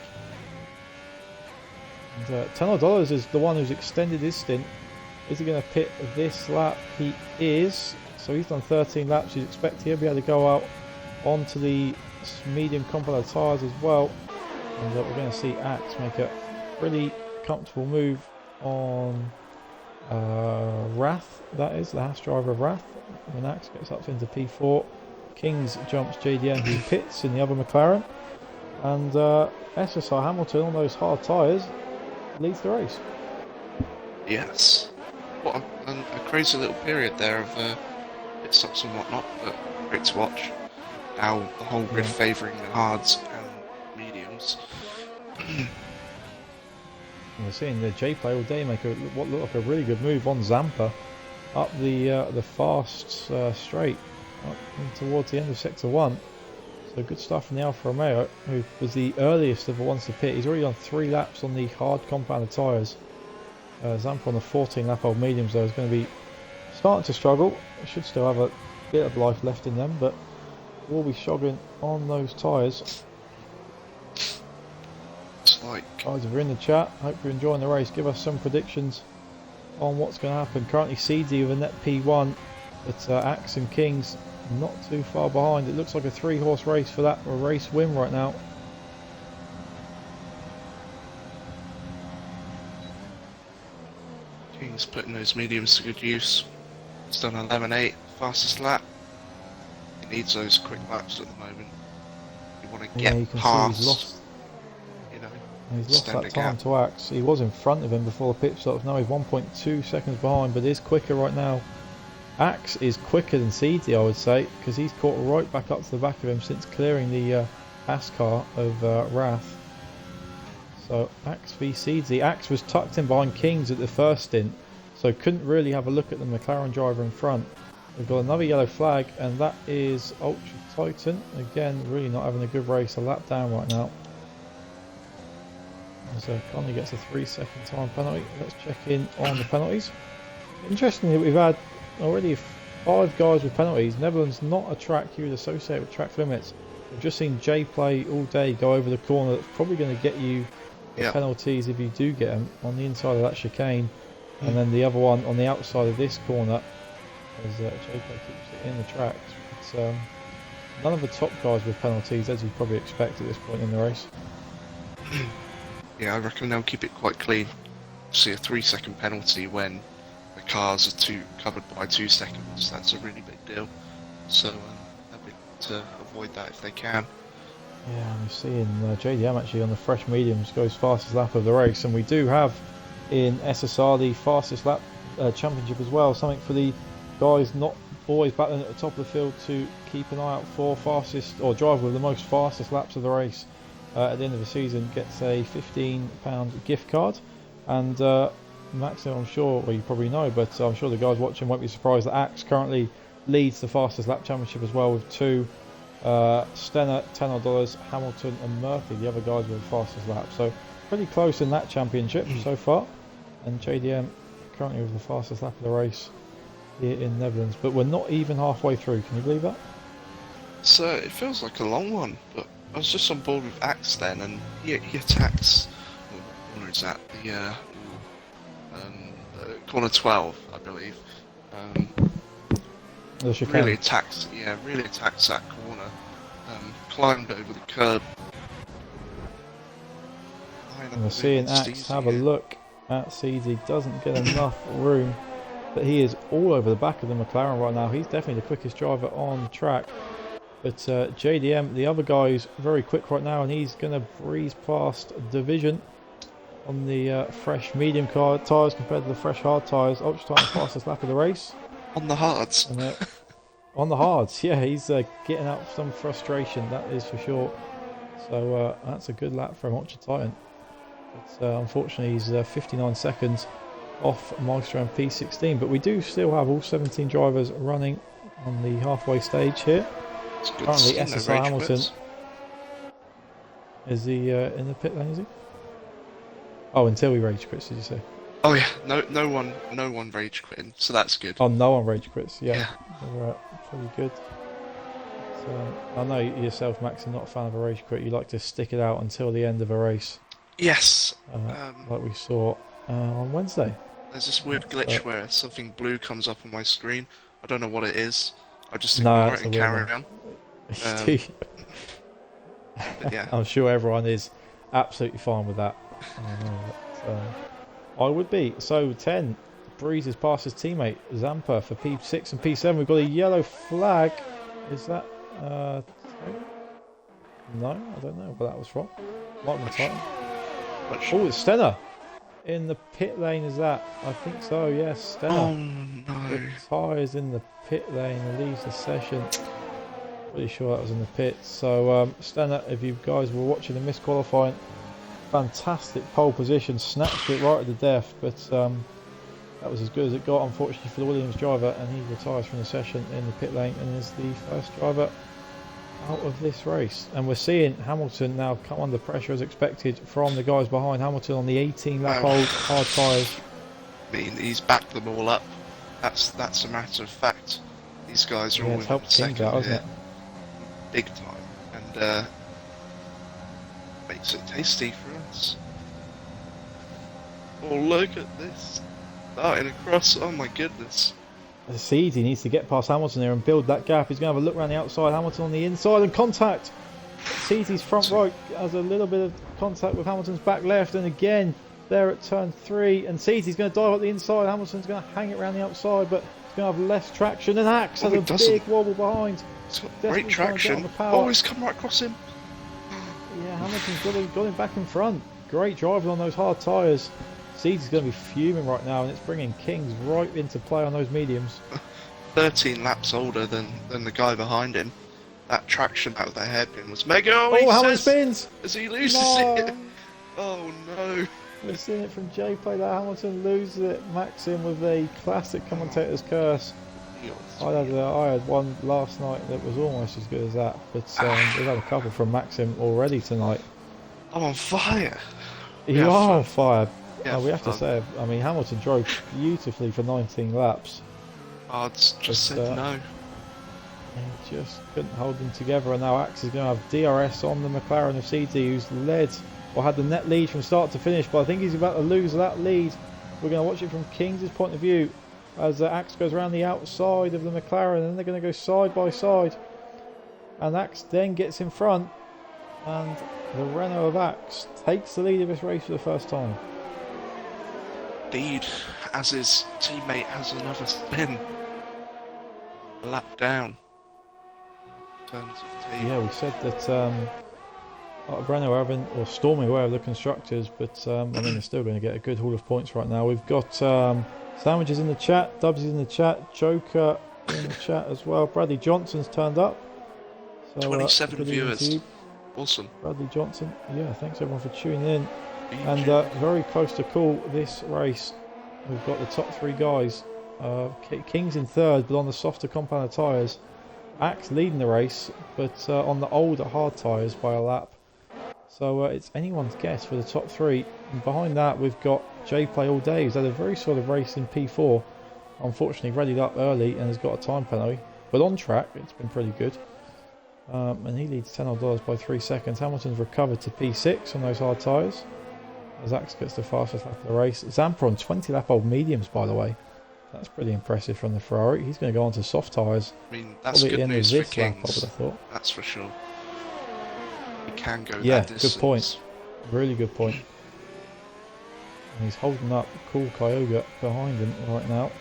[SPEAKER 1] And $10 is the one who's extended his stint. Is he going to pit this lap? He is. So he's done 13 laps. You'd expect he'll be able to go out onto the medium compound tyres as well. And we're going to see Axe make a pretty comfortable move on Wrath. That is the Haas driver of Wrath. When Axe gets up into P4, Kings jumps JDM, who pits in the other McLaren. And SSR Hamilton on those hard tyres leads the race.
[SPEAKER 2] Yes. What a crazy little period there of pit stops and whatnot, but great to watch. Now the whole grid favouring the hards and mediums.
[SPEAKER 1] And we're seeing the J Play all day make what looked like a really good move on Zampa up the fast straight up towards the end of sector 1. So good stuff from the Alfa Romeo, who was the earliest of the ones to pit. He's already done 3 laps on the hard compounded tyres. Zampa on the 14 lap old mediums though is going to be starting to struggle. Should still have a bit of life left in them, but will be struggling on those tyres.
[SPEAKER 2] It's like
[SPEAKER 1] Guys, if you're in the chat, hope you're enjoying the race. Give us some predictions on what's going to happen. Currently CD with a net P1, but Axe and Kings not too far behind. It looks like a 3-horse race for that race win right now.
[SPEAKER 2] King's putting those mediums to good use. He's done 11.8, fastest lap. He needs those quick laps at the moment. You want to
[SPEAKER 1] Yeah,
[SPEAKER 2] get
[SPEAKER 1] you can see
[SPEAKER 2] past,
[SPEAKER 1] he's lost.
[SPEAKER 2] you know.
[SPEAKER 1] He's lost
[SPEAKER 2] Standard
[SPEAKER 1] that time
[SPEAKER 2] gap.
[SPEAKER 1] to Axe. He was in front of him before the pit stops. Now he's 1.2 seconds behind, but is quicker right now. Axe is quicker than CD, I would say, because he's caught right back up to the back of him since clearing the Haas car of Wrath. So Axe v CD. Axe was tucked in behind Kings at the first stint, so couldn't really have a look at the McLaren driver in front. We've got another yellow flag, and that is Ultra Titan. Again, really not having a good race, a lap down right now. So Conley gets a 3-second time penalty. Let's check in on the penalties. Interestingly, we've had already 5 guys with penalties. Netherlands not a track you would associate with track limits. We've just seen J Play all day go over the corner. That's probably going to get you the penalties if you do get them on the inside of that chicane, and then the other one on the outside of this corner as J Play keeps it in the tracks. But, none of the top guys with penalties, as you'd probably expect at this point in the race.
[SPEAKER 2] Yeah, I reckon they'll keep it quite clean. See a 3-second penalty when the cars are covered by 2 seconds. That's a really big deal. So they'll be to avoid that if they can.
[SPEAKER 1] Yeah, we're seeing JDM actually on the fresh mediums goes fastest lap of the race, and we do have in SSR the fastest lap championship as well. Something for the guys not always battling at the top of the field to keep an eye out for. Fastest or driver with the most fastest laps of the race at the end of the season gets a £15 gift card. And Maxim, I'm sure, well you probably know, but I'm sure the guys watching won't be surprised that Axe currently leads the fastest lap championship as well with 2. Stenner, $10, Hamilton and Murphy, the other guys with the fastest lap. So pretty close in that championship so far. And JDM currently with the fastest lap of the race here in Netherlands. But we're not even halfway through, can you believe that?
[SPEAKER 2] So it feels like a long one, but I was just on board with Axe then, and he attacks. What corner is that? The corner 12, I believe.
[SPEAKER 1] The chicane.
[SPEAKER 2] Really attacks that corner. Climbed over the curb.
[SPEAKER 1] And we're seeing Axe have a look at CD. Doesn't get enough room, but he is all over the back of the McLaren right now. He's definitely the quickest driver on the track. But JDM, the other guy, is very quick right now, and he's going to breeze past Division on the fresh medium car tyres compared to the fresh hard tyres. Ultra Titan fastest lap of the race.
[SPEAKER 2] On the hards.
[SPEAKER 1] And, on the hards, yeah, he's getting out some frustration, that is for sure. So that's a good lap from Ultra Titan. But unfortunately, he's 59 seconds off Maestro and P16. But we do still have all 17 drivers running on the halfway stage here.
[SPEAKER 2] It's good
[SPEAKER 1] Currently,
[SPEAKER 2] to see no
[SPEAKER 1] SSR
[SPEAKER 2] rage
[SPEAKER 1] Hamilton.
[SPEAKER 2] quits.
[SPEAKER 1] Is he in the pit lane, is he? Oh, until he rage quits, did you say?
[SPEAKER 2] Oh yeah, no one rage quitting, so that's good.
[SPEAKER 1] Oh, no one rage quits, yeah.
[SPEAKER 2] Yeah.
[SPEAKER 1] They're, pretty good. So, I know yourself, Max, you're not a fan of a rage quit. You like to stick it out until the end of a race,
[SPEAKER 2] Yes.
[SPEAKER 1] like we saw on Wednesday.
[SPEAKER 2] There's this weird glitch where something blue comes up on my screen. I don't know what it is. I just
[SPEAKER 1] No,
[SPEAKER 2] ignore
[SPEAKER 1] that's
[SPEAKER 2] it and
[SPEAKER 1] a weird
[SPEAKER 2] carry
[SPEAKER 1] one.
[SPEAKER 2] on. But yeah.
[SPEAKER 1] I'm sure everyone is absolutely fine with that. I would be. So 10 breezes past his teammate Zampa for P6 and P7. We've got a yellow flag. Is that no, I don't know where that was from. Might have been Titan. Oh, it's Stenner in the pit lane. Is that? I think so. Yes, Stenner.
[SPEAKER 2] Oh no.
[SPEAKER 1] The tyres in the pit lane and leaves the session. Pretty sure that was in the pits. So Stenner, if you guys were watching the missed qualifying, fantastic pole position, snatched it right at the death, but that was as good as it got, unfortunately, for the Williams driver, and he retires from the session in the pit lane and is the first driver out of this race. And we're seeing Hamilton now come under pressure as expected from the guys behind. Hamilton on the 18 lap old hard tyres.
[SPEAKER 2] I mean, he's backed them all up. That's a matter of fact. These guys are all
[SPEAKER 1] It's
[SPEAKER 2] in
[SPEAKER 1] helped
[SPEAKER 2] second
[SPEAKER 1] Kings out, hasn't
[SPEAKER 2] here,
[SPEAKER 1] it?
[SPEAKER 2] big time, and makes it tasty for us. Oh, look at this! Starting across. Oh my goodness!
[SPEAKER 1] Seedy needs to get past Hamilton here and build that gap. He's going to have a look around the outside. Hamilton on the inside and contact. Seedy's front right has a little bit of contact with Hamilton's back left, and again there at turn 3. And Seedy's going to dive up the inside. Hamilton's going to hang it around the outside, but he's going to have less traction. And Axe has a big wobble behind.
[SPEAKER 2] He's got
[SPEAKER 1] Definitely
[SPEAKER 2] great
[SPEAKER 1] trying to get on
[SPEAKER 2] traction.
[SPEAKER 1] the power.
[SPEAKER 2] Oh, he's come right across him.
[SPEAKER 1] Yeah, Hamilton's got him back in front. Great driving on those hard tyres. Seedy's going to be fuming right now, and it's bringing Kings right into play on those mediums.
[SPEAKER 2] 13 laps older than the guy behind him. That traction out of the hairpin was mega.
[SPEAKER 1] Oh, Hamilton spins!
[SPEAKER 2] As he loses
[SPEAKER 1] No.
[SPEAKER 2] it. Oh no.
[SPEAKER 1] We're seeing it from J-Play that Hamilton loses it. Maxim with a classic commentator's curse. I had one last night that was almost as good as that, but we've had a couple from Maxim already tonight.
[SPEAKER 2] I'm on fire.
[SPEAKER 1] You are on fire.
[SPEAKER 2] Yeah,
[SPEAKER 1] We have to say, I mean, Hamilton drove beautifully for 19 laps.
[SPEAKER 2] Odds just
[SPEAKER 1] But,
[SPEAKER 2] said no.
[SPEAKER 1] He just couldn't hold them together, and now Axe is going to have DRS on the McLaren of CT, who's led or had the net lead from start to finish, but I think he's about to lose that lead. We're going to watch it from Kings' point of view as Axe goes around the outside of the McLaren, and then they're going to go side by side. And Axe then gets in front, and the Renault of Axe takes the lead of this race for the first time.
[SPEAKER 2] Indeed, as his teammate has another spin. A lap down. Turns of the
[SPEAKER 1] Yeah, we said that Renault having or storming away of the constructors, but I mean they're still going to get a good haul of points right now. We've got Sandwiches in the chat, Dubs is in the chat, Joker in the chat as well. Bradley Johnson's turned up. So,
[SPEAKER 2] 27
[SPEAKER 1] good evening to
[SPEAKER 2] viewers.
[SPEAKER 1] you,
[SPEAKER 2] Awesome.
[SPEAKER 1] Bradley Johnson. Yeah, thanks everyone for tuning in. And
[SPEAKER 2] BG.
[SPEAKER 1] very close to call this race. We've got the top 3 guys. Kings in 3rd, but on the softer compound tyres. Axe leading the race, but on the older hard tyres by a lap. So it's anyone's guess for the top 3. And behind that, we've got J-Play all day. He's had a very solid race in P4. Unfortunately, readied up early and has got a time penalty. But on track, it's been pretty good. And he leads $10 by 3 seconds. Hamilton's recovered to P6 on those hard tyres, as Axe gets the fastest lap of the race. Zampa on 20 lap old mediums, by the way. That's pretty impressive from the Ferrari. He's going to go on to soft tyres.
[SPEAKER 2] I mean, that's
[SPEAKER 1] Probably at the
[SPEAKER 2] good
[SPEAKER 1] end of
[SPEAKER 2] news for
[SPEAKER 1] this lap, I would
[SPEAKER 2] Kings.
[SPEAKER 1] have thought.
[SPEAKER 2] That's for sure. He can go
[SPEAKER 1] Yeah,
[SPEAKER 2] that distance.
[SPEAKER 1] good point. Really good point. And he's holding up Cool Kyoga behind him right now.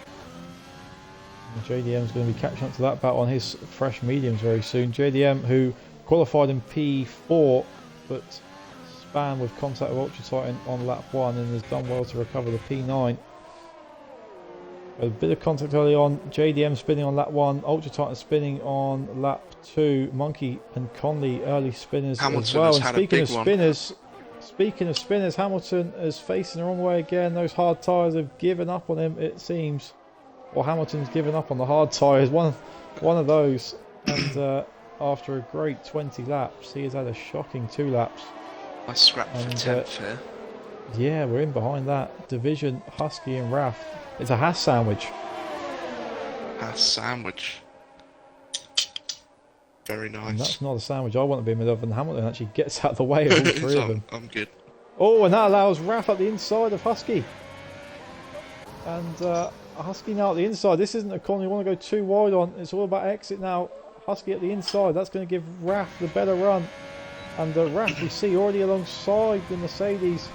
[SPEAKER 1] And JDM's going to be catching up to that battle on his fresh mediums very soon. JDM, who qualified in P4, but span with contact with Ultra Titan on lap 1 and has done well to recover the P9. A bit of contact early on. JDM spinning on lap 1, Ultra Titan spinning on lap 2. Monkey and Conley early spinners
[SPEAKER 2] Hamilton
[SPEAKER 1] as well.
[SPEAKER 2] has
[SPEAKER 1] And
[SPEAKER 2] had a big one.
[SPEAKER 1] speaking of spinners, Hamilton is facing the wrong way again. Those hard tyres have given up on him, it seems. Or Hamilton's given up on the hard tyres. One of those. And after a great 20 laps, he has had a shocking 2 laps.
[SPEAKER 2] I scrapped for 10th here.
[SPEAKER 1] Yeah, we're in behind that. Division, Husky and Raf. It's a Haas sandwich.
[SPEAKER 2] A sandwich. Very
[SPEAKER 1] And
[SPEAKER 2] nice.
[SPEAKER 1] that's not a sandwich I want to be made of, and Hamilton actually gets out of the way of all 3 of them.
[SPEAKER 2] I'm good.
[SPEAKER 1] Oh, and that allows Raf at the inside of Husky. And Husky now at the inside. This isn't a corner you want to go too wide on. It's all about exit now. Husky at the inside. That's going to give Raf the better run. And Raf we see already alongside the Mercedes.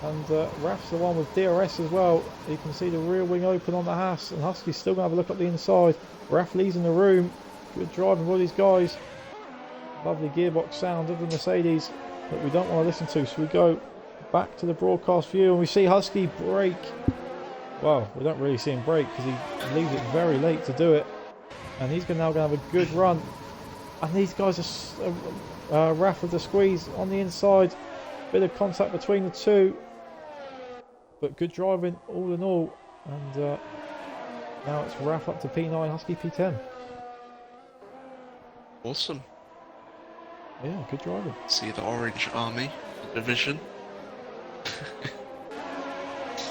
[SPEAKER 1] And Raf's the one with DRS as well. You can see the rear wing open on the Haas. And Husky's still going to have a look at the inside. Raf leads in the room. Good driving with all these guys. Lovely gearbox sound of the Mercedes that we don't want to listen to. So we go back to the broadcast view and we see Husky brake. Well, we don't really see him brake because he leaves it very late to do it. And he's now going to have a good run. And these guys are Raf with the squeeze on the inside. Bit of contact between the two. But good driving all in all. And now it's Raf up to P9, Husky P10.
[SPEAKER 2] Awesome.
[SPEAKER 1] Yeah, good driving.
[SPEAKER 2] See the Orange Army, the division.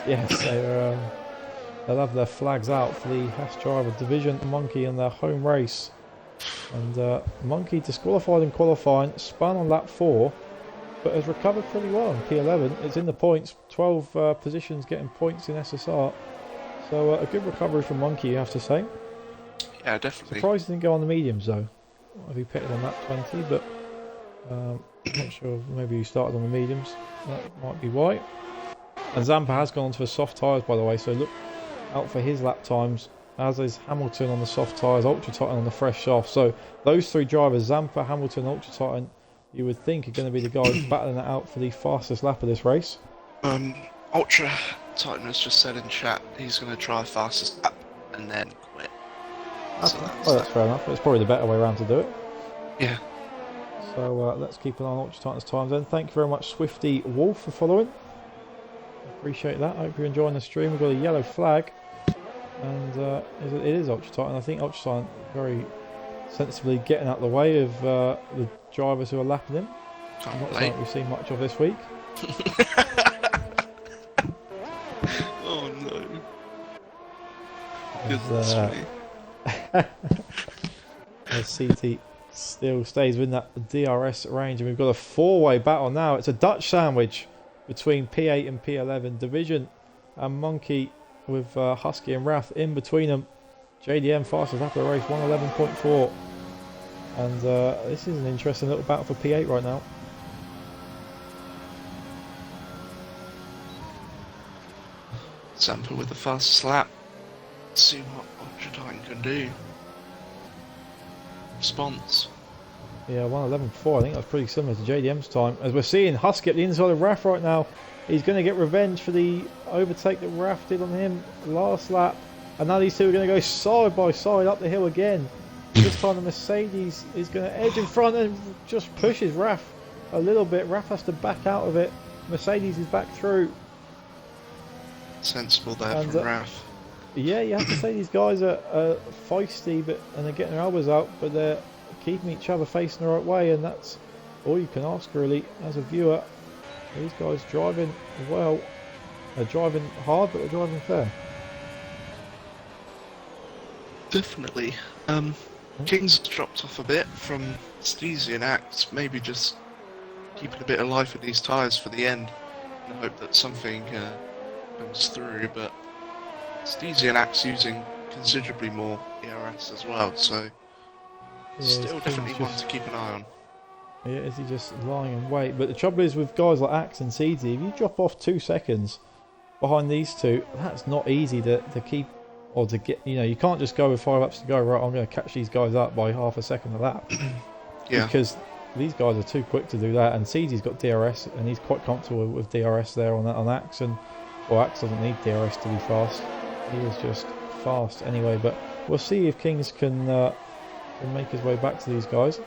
[SPEAKER 1] Yes, they'll have their flags out for the Haas driver division, Monkey in their home race. And Monkey disqualified in qualifying, spun on lap 4, but has recovered pretty well in P11. It's in the points, 12 positions getting points in SSR. So a good recovery from Monkey, you have to say.
[SPEAKER 2] Yeah, definitely.
[SPEAKER 1] Surprised he didn't go on the mediums though. Might have he pitted on lap 20, but not sure. Maybe he started on the mediums. That might be why. And Zampa has gone onto the soft tyres, by the way, so look out for his lap times, as is Hamilton on the soft tyres, Ultra Titan on the fresh soft. So those 3 drivers, Zampa, Hamilton, Ultra Titan, you would think are going to be the guys battling it out for the fastest lap of this race.
[SPEAKER 2] Ultra Titan has just said in chat he's going to try fastest lap and then quit. So
[SPEAKER 1] That's fair enough. It's probably the better way around to do it.
[SPEAKER 2] Yeah.
[SPEAKER 1] So let's keep an eye on Ultra Titan's times then. Thank you very much, Swifty Wolf, for following. Appreciate that. I hope you're enjoying the stream. We've got a yellow flag, and it is Ultra Titan. I think Ultra Titan very sensibly getting out of the way of the drivers who are lapping him. Not something we've seen much of this week.
[SPEAKER 2] Oh no.
[SPEAKER 1] As CT still stays within that DRS range, and we've got a 4-way battle now. It's a Dutch sandwich between P8 and P11 division, and Monkey with Husky and Raf in between them. JDM fastest lap of the race, 111.4, and this is an interesting little battle for P8 right now.
[SPEAKER 2] Zampa with the fastest lap. Let's see what Ultra Titan can do. Response.
[SPEAKER 1] Yeah, 111.4. I think that's pretty similar to JDM's time. As we're seeing Husky at the inside of Raf right now. He's going to get revenge for the overtake that Raf did on him last lap. And now these two are going to go side by side up the hill again. This time the Mercedes is going to edge in front and just pushes Raf a little bit. Raf has to back out of it. Mercedes is back through.
[SPEAKER 2] Sensible there from Raf.
[SPEAKER 1] Yeah, you have to say these guys are feisty, and they're getting their elbows out, but they're keeping each other facing the right way, and that's all you can ask really as a viewer. These guys driving well. They're driving hard, but they're driving fair.
[SPEAKER 2] Definitely. King's dropped off a bit from Steezy and Axe. Maybe just keeping a bit of life in these tyres for the end, and hope that something comes through. But Steezy and Axe using considerably more ERS as well, so still definitely one to keep an eye on.
[SPEAKER 1] Yeah, is he just lying in wait? But the trouble is with guys like Axe and Steezy, if you drop off 2 seconds behind these two, that's not easy to keep or to get, you can't just go with 5 laps to go, right, I'm going to catch these guys up by half a second a lap.
[SPEAKER 2] Yeah.
[SPEAKER 1] Because these guys are too quick to do that, and CZ's got DRS, and he's quite comfortable with DRS there on Axe, and Axe doesn't need DRS to be fast. He is just fast anyway, but we'll see if Kings can make his way back to these guys.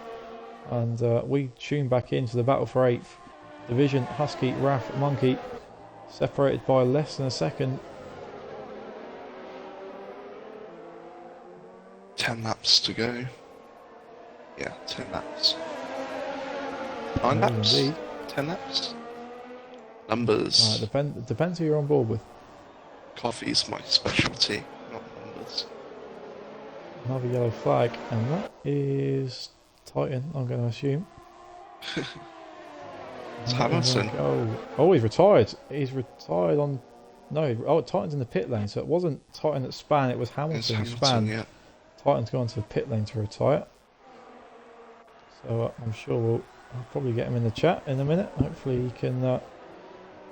[SPEAKER 1] And we tune back into the battle for 8th. Division, Husky, Raf, Monkey, separated by less than a second.
[SPEAKER 2] 10 laps to go. Yeah, 10 laps. 9 laps?
[SPEAKER 1] Indeed.
[SPEAKER 2] 10 laps? Numbers.
[SPEAKER 1] Depends who you're on board with.
[SPEAKER 2] Coffee's my specialty, not numbers.
[SPEAKER 1] Another yellow flag, and that is Titan, I'm going to assume.
[SPEAKER 2] It's Hamilton.
[SPEAKER 1] Oh, he's retired. He's retired on... No, Titan's in the pit lane, so it wasn't Titan that span, it was Hamilton who span.
[SPEAKER 2] Yeah.
[SPEAKER 1] Titan's gone to the pit lane to retire. So I'm sure I'll probably get him in the chat in a minute. Hopefully he can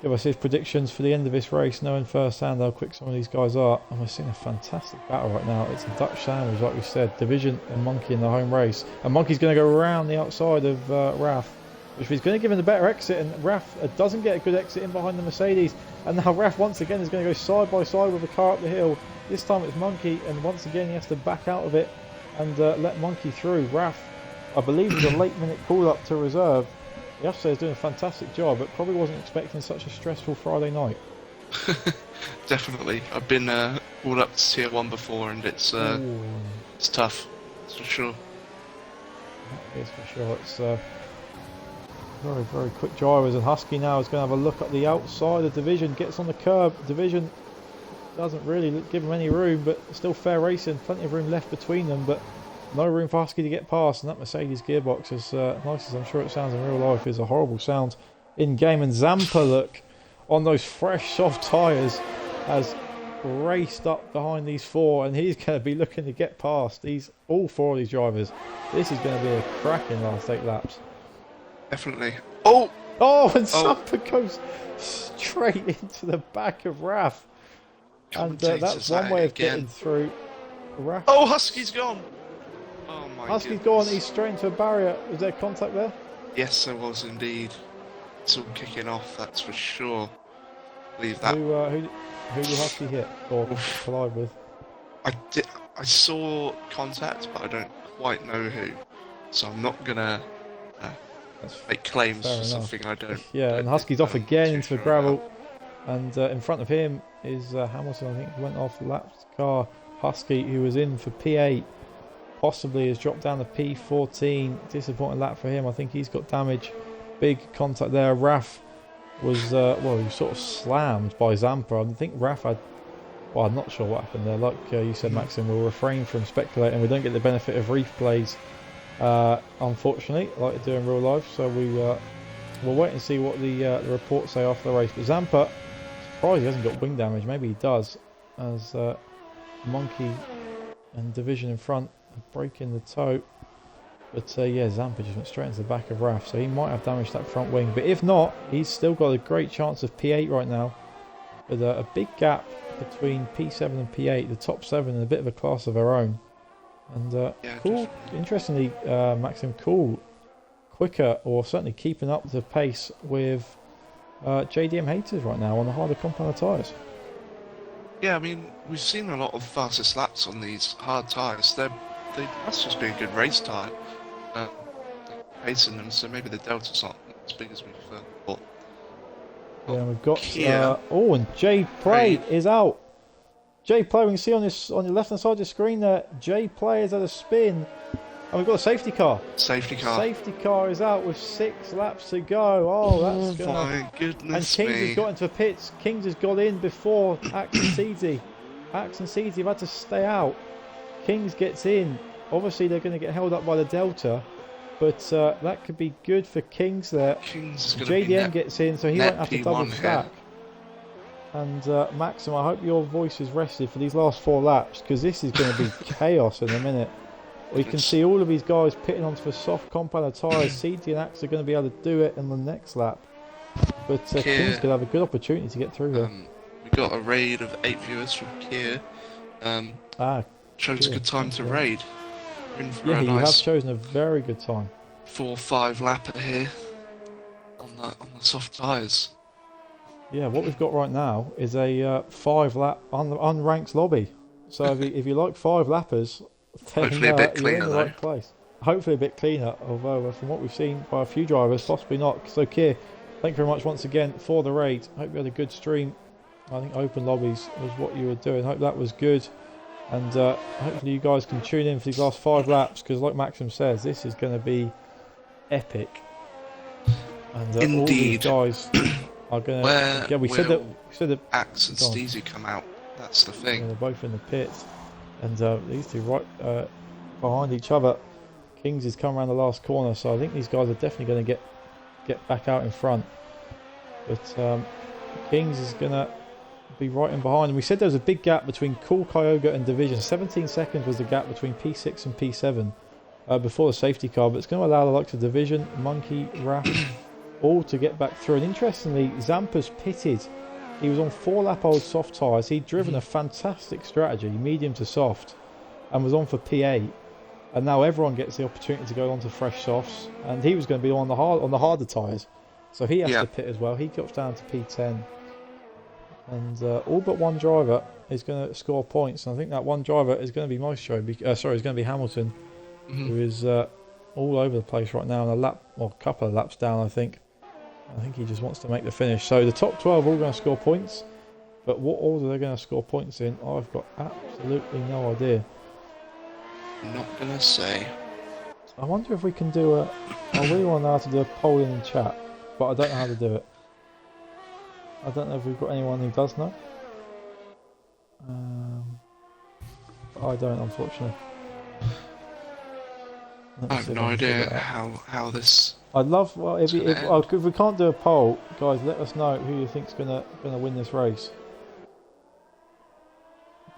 [SPEAKER 1] give us his predictions for the end of this race, knowing firsthand how quick some of these guys are. And we're seeing a fantastic battle right now. It's a Dutch sandwich, like we said. Division and Monkey in the home race. And Monkey's going to go around the outside of Raf, which is going to give him the better exit. And Raf doesn't get a good exit in behind the Mercedes. And now Raf once again is going to go side by side with a car up the hill. This time it's Monkey, and once again he has to back out of it and let Monkey through. Raf, I believe, was a late minute call up to reserve. The officer is doing a fantastic job, but probably wasn't expecting such a stressful Friday night.
[SPEAKER 2] Definitely. I've been called up to tier 1 before, and it's tough. That's for sure.
[SPEAKER 1] That is for sure. It's very, very quick drivers, and Husky now is going to have a look at the outside of Division, gets on the curb. Division doesn't really give him any room, but still fair racing, plenty of room left between them, but no room for Husky to get past. And that Mercedes gearbox, as nice as I'm sure it sounds in real life, is a horrible sound in game. And Zampa, look, on those fresh soft tyres, has raced up behind these 4, and he's going to be looking to get past all 4 of these drivers. This is going to be a cracking last 8 laps.
[SPEAKER 2] Definitely. Oh,
[SPEAKER 1] and Zampa goes straight into the back of Raf. And that's one way of getting through. Raf.
[SPEAKER 2] Oh, Husky's gone. Oh my
[SPEAKER 1] Husky's
[SPEAKER 2] goodness.
[SPEAKER 1] gone, he's straight into a barrier. Was there contact there?
[SPEAKER 2] Yes, there was indeed. It's all kicking off, that's for sure. Leave that.
[SPEAKER 1] Who did Husky hit or collide with?
[SPEAKER 2] I saw contact, but I don't quite know who. So I'm not gonna make claims for something I don't.
[SPEAKER 1] Yeah,
[SPEAKER 2] don't
[SPEAKER 1] and Husky's off again into the
[SPEAKER 2] sure
[SPEAKER 1] gravel.
[SPEAKER 2] about.
[SPEAKER 1] And in front of him is Hamilton, I think, went off lapped car. Husky, who was in for P8, possibly has dropped down to P14. Disappointing lap for him. I think he's got damage. Big contact there. Raf was, he was sort of slammed by Zampa. I think Raf had, I'm not sure what happened there. Like you said, Maxim, we'll refrain from speculating. We don't get the benefit of replays, unfortunately, like they do in real life. So we'll wait and see what the reports say after the race. But Zampa, surprised he hasn't got wing damage. Maybe he does, as Monkey and Division in front are breaking the toe. But yeah, Zampa just went straight into the back of Raf, so he might have damaged that front wing. But if not, he's still got a great chance of P8 right now, with a big gap between P7 and P8, the top 7 in a bit of a class of their own. And cool,
[SPEAKER 2] definitely.
[SPEAKER 1] interestingly, Maxim, quicker, or certainly keeping up the pace with JDM haters right now on the harder compound tyres.
[SPEAKER 2] Yeah, I mean, we've seen a lot of fastest laps on these hard tyres. They must just be a good race tyre. Pacing them, so maybe the delta's not as big as we thought.
[SPEAKER 1] Yeah, we've got
[SPEAKER 2] Kia.
[SPEAKER 1] and J Play is out. J Play, we can see on your left hand side of the screen there, J Play is at a spin, and we've got a safety car.
[SPEAKER 2] Safety car.
[SPEAKER 1] Safety car is out with 6 laps to go. Oh, that's gonna...
[SPEAKER 2] my goodness.
[SPEAKER 1] And Kings has got into the pits. Kings has got in before Axe and Seedsy. Axe and Seedsy have had to stay out. Kings gets in. Obviously, they're going to get held up by the Delta, but that could be good for Kings there.
[SPEAKER 2] Kings is gonna be
[SPEAKER 1] JDM gets in, so he won't have to double
[SPEAKER 2] P1
[SPEAKER 1] stack. And Maxim, I hope your voice is rested for these last 4 laps, because this is going to be chaos in a minute. We can see all of these guys pitting onto the soft compound tyres. CT and Axe are going to be able to do it in the next lap. But Kings could have a good opportunity to get through here.
[SPEAKER 2] We got a raid of 8 viewers from Kia.
[SPEAKER 1] Ah,
[SPEAKER 2] chose a
[SPEAKER 1] good.
[SPEAKER 2] good time to raid. We're in for
[SPEAKER 1] Yeah,
[SPEAKER 2] a
[SPEAKER 1] you have
[SPEAKER 2] nice
[SPEAKER 1] chosen a very good time.
[SPEAKER 2] 4-5 lapper here on the soft tyres.
[SPEAKER 1] Yeah, what we've got right now is a 5-lap unranked lobby. So if you like 5 lappers, then
[SPEAKER 2] Hopefully a bit
[SPEAKER 1] you're in
[SPEAKER 2] cleaner
[SPEAKER 1] the
[SPEAKER 2] though.
[SPEAKER 1] right place. Hopefully a bit cleaner, although from what we've seen by a few drivers, possibly not. So Keir, thank you very much once again for the raid. Hope you had a good stream. I think open lobbies was what you were doing. Hope that was good. And hopefully you guys can tune in for these last 5 laps, because like Maxim says, this is going to be epic. And all these
[SPEAKER 2] Indeed.
[SPEAKER 1] guys are going to...
[SPEAKER 2] Where
[SPEAKER 1] Yeah, we said that...
[SPEAKER 2] Axe and
[SPEAKER 1] Go on.
[SPEAKER 2] Steezy come out? That's the
[SPEAKER 1] Yeah,
[SPEAKER 2] thing.
[SPEAKER 1] they're both in the pits. And these two right behind each other. Kings is coming around the last corner, so I think these guys are definitely going to get back out in front. But Kings is going to be right in behind. And we said there was a big gap between Cool Kyogre and Division. 17 seconds was the gap between P6 and P7 before the safety car. But it's going to allow the likes of Division, Monkey, Raph, all to get back through. And interestingly, Zampa's pitted. He was on 4-lap-old soft tyres. He'd driven a fantastic strategy, medium to soft, and was on for P8. And now everyone gets the opportunity to go on to fresh softs. And he was going to be on the harder tyres, so he has to pit as well. He drops down to P10. And all but one driver is going to score points. And I think that one driver is going to be Maestro. Is going to be Hamilton, who is all over the place right now, and a couple of laps down, I think. I think he just wants to make the finish. So the top 12 are all going to score points, but what order they're going to score points in, I've got absolutely no idea.
[SPEAKER 2] Not gonna say.
[SPEAKER 1] I wonder if we can do I really want to know how to do a poll in chat, but I don't know how to do it. I don't know if we've got anyone who does know. I don't, unfortunately.
[SPEAKER 2] I have no idea how this.
[SPEAKER 1] I'd love if we can't do a poll, guys. Let us know who you think's gonna win this race,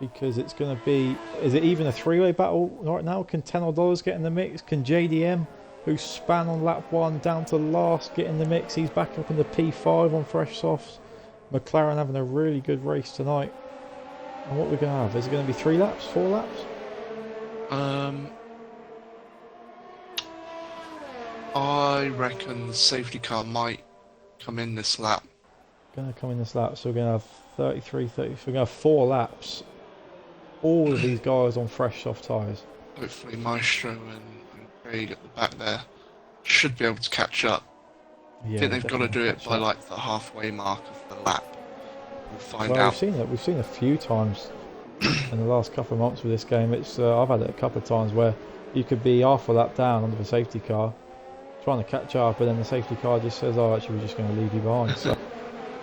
[SPEAKER 1] because it's gonna be. Is it even a 3-way battle right now? Can $10 get in the mix? Can JDM, who span on lap 1 down to last, get in the mix? He's back up in the P5 on fresh softs. McLaren having a really good race tonight. And what we're gonna have? Is it gonna be 3 laps, 4 laps?
[SPEAKER 2] I reckon the safety car might come in this lap.
[SPEAKER 1] Gonna come in this lap, so we're gonna have 33, 30. We're gonna have 4 laps. All of these guys on fresh soft tyres.
[SPEAKER 2] Hopefully Maestro and Craig at the back there should be able to catch up.
[SPEAKER 1] Yeah,
[SPEAKER 2] I think they've got to do it
[SPEAKER 1] catch
[SPEAKER 2] by
[SPEAKER 1] up.
[SPEAKER 2] like the halfway mark of the lap. We'll find
[SPEAKER 1] Well,
[SPEAKER 2] out.
[SPEAKER 1] we've seen a few times in the last couple of months with this game. It's I've had it a couple of times where you could be half a lap down under the safety car, trying to catch up, and then the safety car just says, "Oh, actually, we're just going to leave you behind." So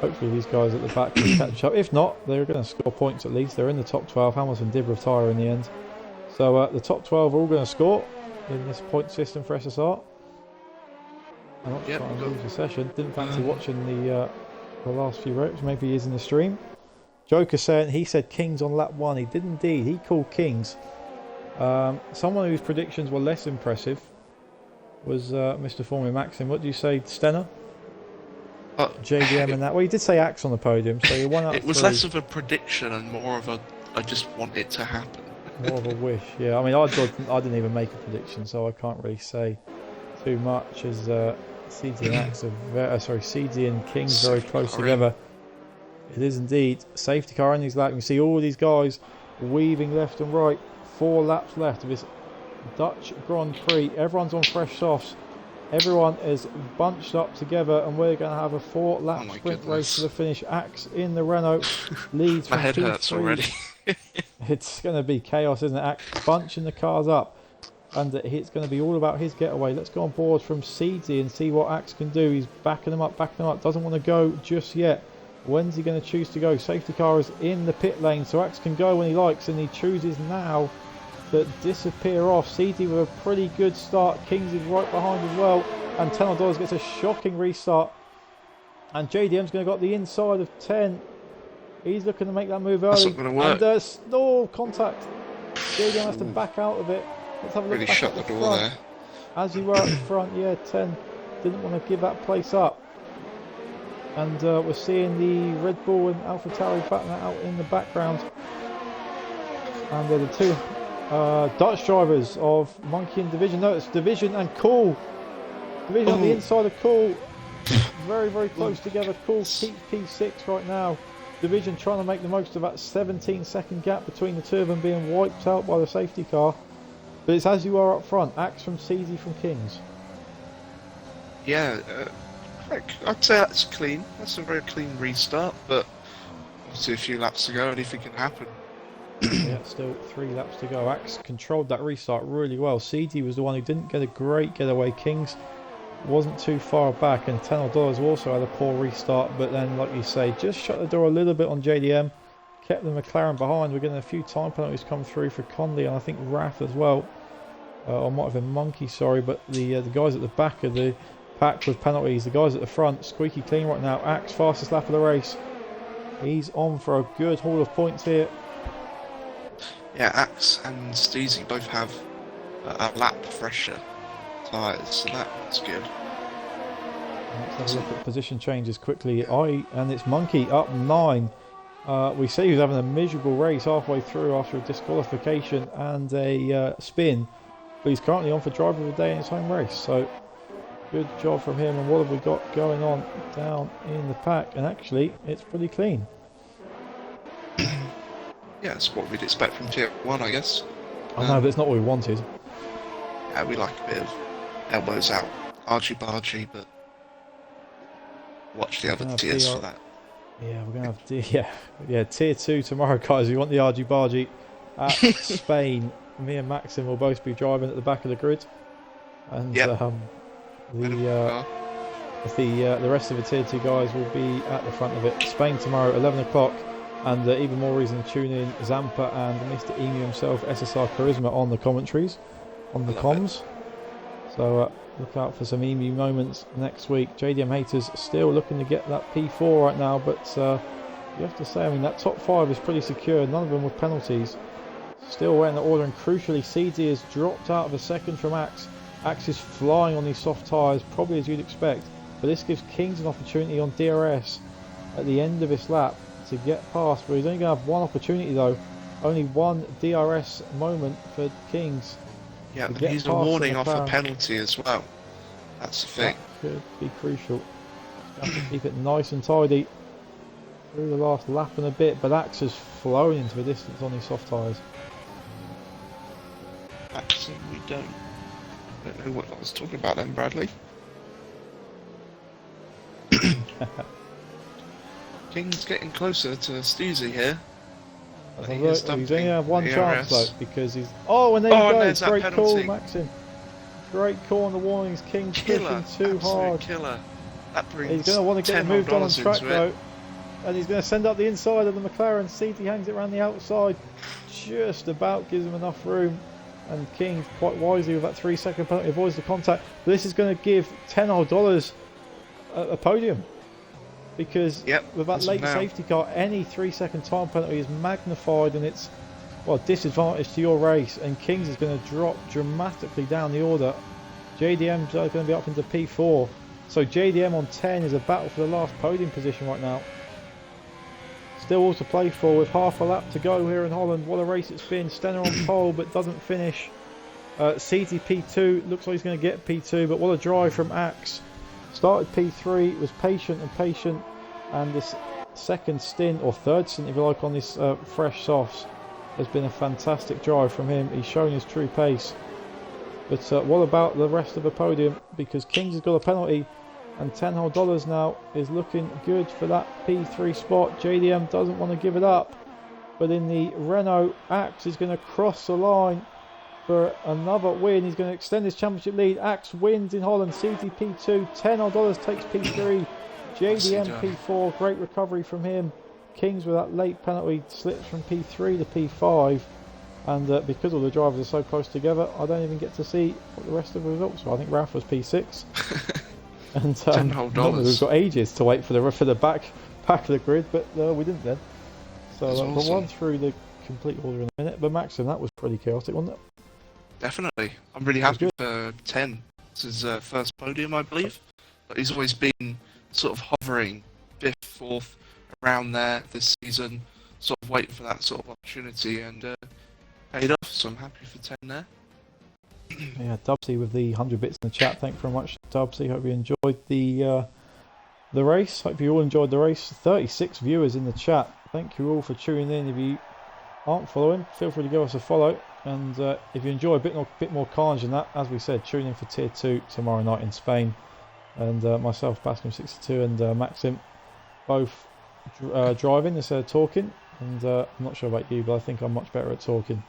[SPEAKER 1] hopefully these guys at the back can catch up. If not, they're going to score points at least. They're in the top 12. Hamilton did retire in the end. So the top 12 are all going to score in this point system for SSR. I'm not trying to lose the session. Didn't fancy watching the last few ropes. Maybe he is in the stream. Joker saying he said Kings on lap 1. He did indeed. He called Kings. Someone whose predictions were less impressive was Mr. Formula Maxim. What do you say, Stenner? JDM and that. Well, you did say Axe on the podium, so you're 1 out of 3.
[SPEAKER 2] It was less of a prediction and more of a I just want it to happen.
[SPEAKER 1] More of a wish, yeah. I mean, I didn't even make a prediction, so I can't really say too much. As CG and Axe are CG and Kings very close together. It is indeed. Safety car in these laps. You can see all these guys weaving left and right. 4 laps left of this Dutch Grand Prix. Everyone's on fresh softs. Everyone is bunched up together, and we're going to have a 4-lap sprint race to the finish. Axe in the Renault leads.
[SPEAKER 2] My
[SPEAKER 1] from
[SPEAKER 2] head
[SPEAKER 1] P3.
[SPEAKER 2] hurts already.
[SPEAKER 1] It's going to be chaos, isn't it? Axe bunching the cars up, and it's going to be all about his getaway. Let's go on board from CZ and see what Axe can do. He's backing them up. Doesn't want to go just yet. When's he going to choose to go? Safety car is in the pit lane, so Axe can go when he likes, and he chooses now to disappear off. CZ with a pretty good start. Kings is right behind as well, and $10 gets a shocking restart, and JDM's going to got the inside of 10. He's looking to make that move early.
[SPEAKER 2] That's not going to work.
[SPEAKER 1] And stall contact. JDM has to back out of it. Let's have a look.
[SPEAKER 2] Really
[SPEAKER 1] back
[SPEAKER 2] shut
[SPEAKER 1] at
[SPEAKER 2] the door
[SPEAKER 1] front.
[SPEAKER 2] there.
[SPEAKER 1] As you were at the front, yeah, 10 didn't want to give that place up. And we're seeing the Red Bull and AlphaTauri battling that out in the background. And they're the two Dutch drivers of Monkey and Division. No, it's Division and Cool. Division on the inside of Cool. Very, very close together. Cool keeps P6 right now. Division trying to make the most of that 17-second gap between the two of them, being wiped out by the safety car. But it's as you are up front. Axe from CZ from Kings.
[SPEAKER 2] Yeah, I'd say that's clean. That's a very clean restart, but obviously a few laps to go, anything can happen.
[SPEAKER 1] Yeah, still 3 laps to go. Axe controlled that restart really well. CZ was the one who didn't get a great getaway. Kings wasn't too far back, and $10 also had a poor restart, but then, like you say, just shut the door a little bit on JDM, kept the McLaren behind. We're getting a few time penalties come through for Conley, and I think Raf as well, or might have been Monkey, sorry, but the guys at the back of the pack with penalties. The guys at the front squeaky clean right now. Axe fastest lap of the race. He's on for a good haul of points here.
[SPEAKER 2] Yeah, Axe and Steezy both have a lap fresher tyres, so that's good.
[SPEAKER 1] Let's have a look at position changes quickly. And it's Monkey up 9. We see he's having a miserable race halfway through after a disqualification and a spin, but he's currently on for driver of the day in his home race. So good job from him. And what have we got going on down in the pack? And actually, it's pretty clean.
[SPEAKER 2] Yeah, it's what we'd expect from Tier 1, I guess.
[SPEAKER 1] I know, but it's not what we wanted.
[SPEAKER 2] Yeah, we like a bit of elbows out, argy-bargy, but watch the other tiers for that.
[SPEAKER 1] Yeah, we're going to have Tier 2 tomorrow, guys. We want the argy-bargy at Spain. Me and Maxim will both be driving at the back of the grid. And
[SPEAKER 2] yep.
[SPEAKER 1] The rest of the Tier 2 guys will be at the front of it. Spain tomorrow, 11 o'clock. And even more reason to tune in. Zampa and Mr. Emu himself, SSR Charisma, on the commentaries, on the comms. So look out for some Emu moments next week. JDM haters still looking to get that P4 right now, but you have to say, I mean, that top 5 is pretty secure. None of them with penalties. Still waiting the order, and crucially, CD has dropped out of a second from Axe. Axe is flying on these soft tyres, probably as you'd expect. But this gives Kings an opportunity on DRS at the end of this lap to get past, but he's only going to have one opportunity though. Only one DRS moment for Kings.
[SPEAKER 2] Yeah, but he's a warning off a penalty as well. That's the thing.
[SPEAKER 1] That could be crucial. Have to keep it nice and tidy through the last lap and a bit, but Axe has flown into the distance on these soft tyres.
[SPEAKER 2] Actually, we don't know what I was talking about then, Bradley. King's getting closer to Steezy here.
[SPEAKER 1] He's only have one chance though, because he's... Oh, and there you go! Great call, Maxim. Great call on the warnings. King's pushing too hard.
[SPEAKER 2] Killer. That brings
[SPEAKER 1] he's going to want to get moved on track though. And he's going to send up the inside of the McLaren. CT hangs it around the outside. Just about gives him enough room. And King, quite wisely with that 3-second penalty, avoids the contact. But this is going to give $10 a podium. Because with that late safety car, any 3-second time penalty is magnified, and it's, well, disadvantage to your race. And Kings is going to drop dramatically down the order. JDM's going to be up into P4. So JDM on 10 is a battle for the last podium position right now. Still all to play for with half a lap to go here in Holland. What a race it's been. Stenner on pole but doesn't finish. CTP2 looks like he's going to get P2, but what a drive from Axe. Started P3, was patient, and this second stint, or third stint if you like, on this fresh softs has been a fantastic drive from him. He's shown his true pace. But what about the rest of the podium? Because Kings has got a penalty, and $10 now is looking good for that P3 spot. JDM doesn't want to give it up, but in the Renault, Axe is going to cross the line for another win. He's going to extend his championship lead. Axe wins in Holland. CTP2, $10 takes P3, JDM P4. Great recovery from him. Kings with that late penalty slips from P3 to P5, and because all the drivers are so close together, I don't even get to see what the rest of the results are. I think Raf was P6. And we've got ages to wait for the back of the grid, but we didn't then. So we'll run through the complete order in a minute. But Maxim, that was pretty chaotic, wasn't it?
[SPEAKER 2] Definitely. I'm really happy for 10. It's his first podium, I believe. But he's always been sort of hovering 5th, 4th, around there this season, sort of waiting for that sort of opportunity. And paid off, so I'm happy for 10 there.
[SPEAKER 1] Yeah, Dubsy with the 100 bits in the chat. Thank you very much, Dubsy. Hope you enjoyed the race. Hope you all enjoyed the race. 36 viewers in the chat. Thank you all for tuning in. If you aren't following, feel free to give us a follow. And if you enjoy a bit more carnage than that, as we said, tune in for Tier 2 tomorrow night in Spain. And myself, Bascom62 and Maxim, both driving instead of talking. And I'm not sure about you, but I think I'm much better at talking.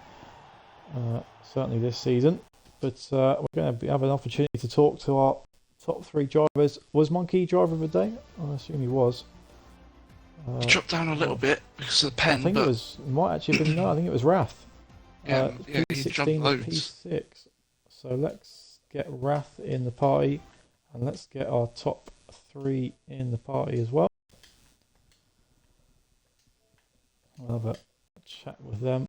[SPEAKER 1] Certainly this season. But we're going to have an opportunity to talk to our top 3 drivers. Was Monkey driver of the day? I assume he was.
[SPEAKER 2] He dropped down a little bit because of the pen,
[SPEAKER 1] I think
[SPEAKER 2] but...
[SPEAKER 1] it was, might actually have been, no, I think it was Wrath.
[SPEAKER 2] Yeah, he
[SPEAKER 1] P16
[SPEAKER 2] jumped
[SPEAKER 1] and
[SPEAKER 2] loads.
[SPEAKER 1] P6. So let's get Wrath in the party. And let's get our top 3 in the party as well. I'll have a chat with them.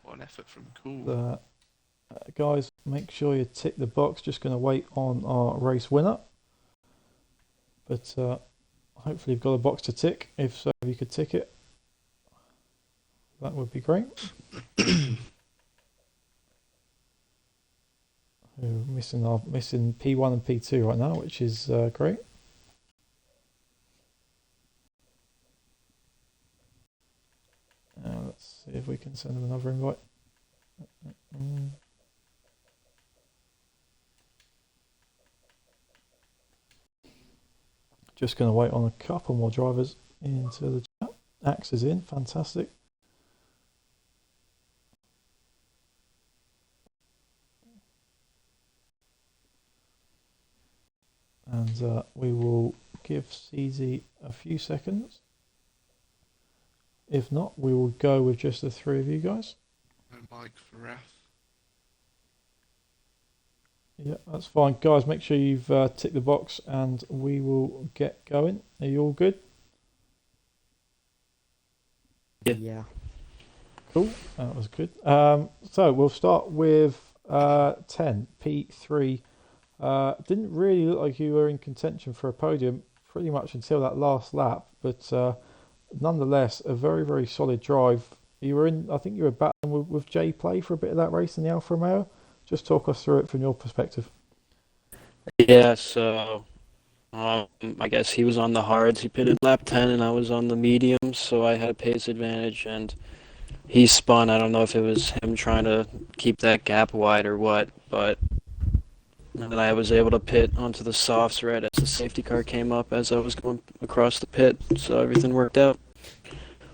[SPEAKER 2] What an effort from Cool.
[SPEAKER 1] Guys, make sure you tick the box. Just going to wait on our race winner. But hopefully you've got a box to tick. If so, if you could tick it, that would be great. We're missing P1 and P2 right now, which is great. Let's see if we can send them another invite. Just going to wait on a couple more drivers into the chat. Axe is in, fantastic. And we will give CZ a few seconds. If not, we will go with just the 3 of you guys.
[SPEAKER 2] No bike for Raf.
[SPEAKER 1] Yeah, that's fine. Guys, make sure you've ticked the box and we will get going. Are you all good?
[SPEAKER 3] Yeah.
[SPEAKER 1] Cool, that was good. So we'll start with 10, P3. Didn't really look like you were in contention for a podium pretty much until that last lap, but nonetheless, a very, very solid drive. You were in, I think you were battling with Jay Play for a bit of that race in the Alfa Romeo. Just talk us through it from your perspective.
[SPEAKER 3] Yeah, so I guess he was on the hards. He pitted lap 10 and I was on the mediums, so I had a pace advantage and he spun. I don't know if it was him trying to keep that gap wide or what, but and then I was able to pit onto the softs right as the safety car came up as I was going across the pit, so everything worked out.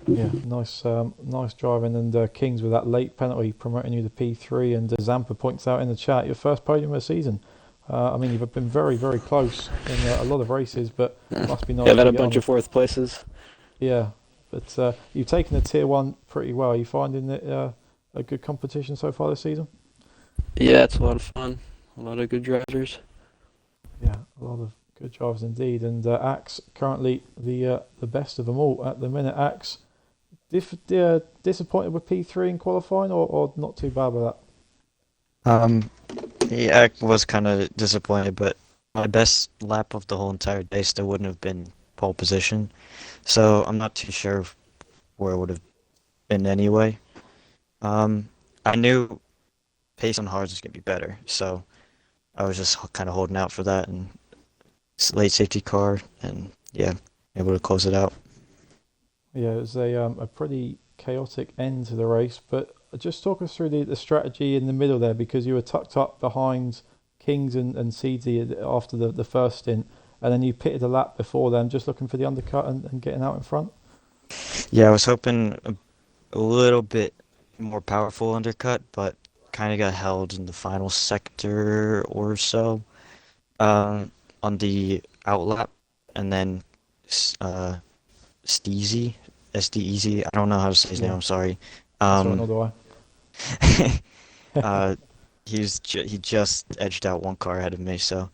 [SPEAKER 1] Yeah, nice driving, and Kings with that late penalty promoting you to P3, and Zampa points out in the chat your first podium of the season. I mean, you've been very, very close in a lot of races, but it must be nice.
[SPEAKER 3] Yeah, I've had a bunch of 4th places.
[SPEAKER 1] Yeah, but you've taken the Tier 1 pretty well. Are you finding it a good competition so far this season?
[SPEAKER 3] Yeah, it's a lot of fun. A lot of good drivers.
[SPEAKER 1] Yeah, a lot of good drivers indeed. And Axe currently the best of them all at the minute. Axe, disappointed with P3 in qualifying, or not too bad with that?
[SPEAKER 4] Yeah, I was kind of disappointed, but my best lap of the whole entire day still wouldn't have been pole position, so I'm not too sure where it would have been anyway. I knew pace on hards was gonna be better, so I was just kind of holding out for that, and late safety car, and yeah, able to close it out.
[SPEAKER 1] Yeah, it was a pretty chaotic end to the race, but just talk us through the strategy in the middle there, because you were tucked up behind Kings and CZ after the first stint, and then you pitted a lap before them, just looking for the undercut and getting out in front.
[SPEAKER 4] Yeah, I was hoping a little bit more powerful undercut, but kind of got held in the final sector or so on the outlap, and then Steezy, SDEZ, I don't know how to say his name, I'm sorry.
[SPEAKER 1] Sorry, nor do I.
[SPEAKER 4] He just edged out one car ahead of me, so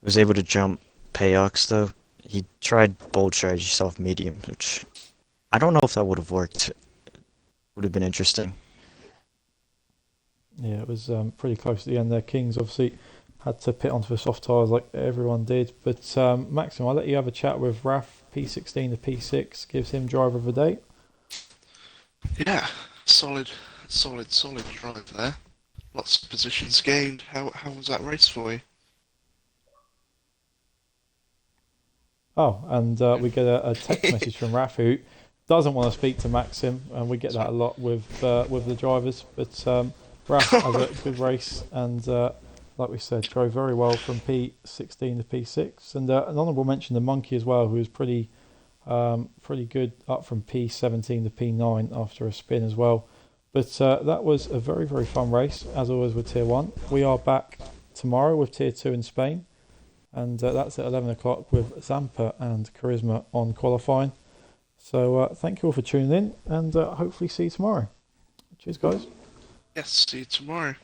[SPEAKER 4] was able to jump Payox though. He tried bold strategy soft medium, which I don't know if that would have worked. Would have been interesting.
[SPEAKER 1] Yeah, it was pretty close to the end there. Kings obviously had to pit onto the soft tyres like everyone did. But Maxim, I'll let you have a chat with Raf. P16 to P6 gives him driver of the day.
[SPEAKER 2] Yeah, solid drive there. Lots of positions gained. How was that race for you?
[SPEAKER 1] Oh, and we get a text message from Raf who doesn't want to speak to Maxim, and we get that a lot with the drivers. But Raf has a good race, and like we said, drove very well from P16 to P6. And an honourable mention to Monkey as well, who was pretty good up from P17 to P9 after a spin as well. But that was a very, very fun race, as always with Tier 1. We are back tomorrow with Tier 2 in Spain. And that's at 11 o'clock with Zampa and Charisma on qualifying. So thank you all for tuning in, and hopefully see you tomorrow. Cheers, guys.
[SPEAKER 2] Yes, see you tomorrow.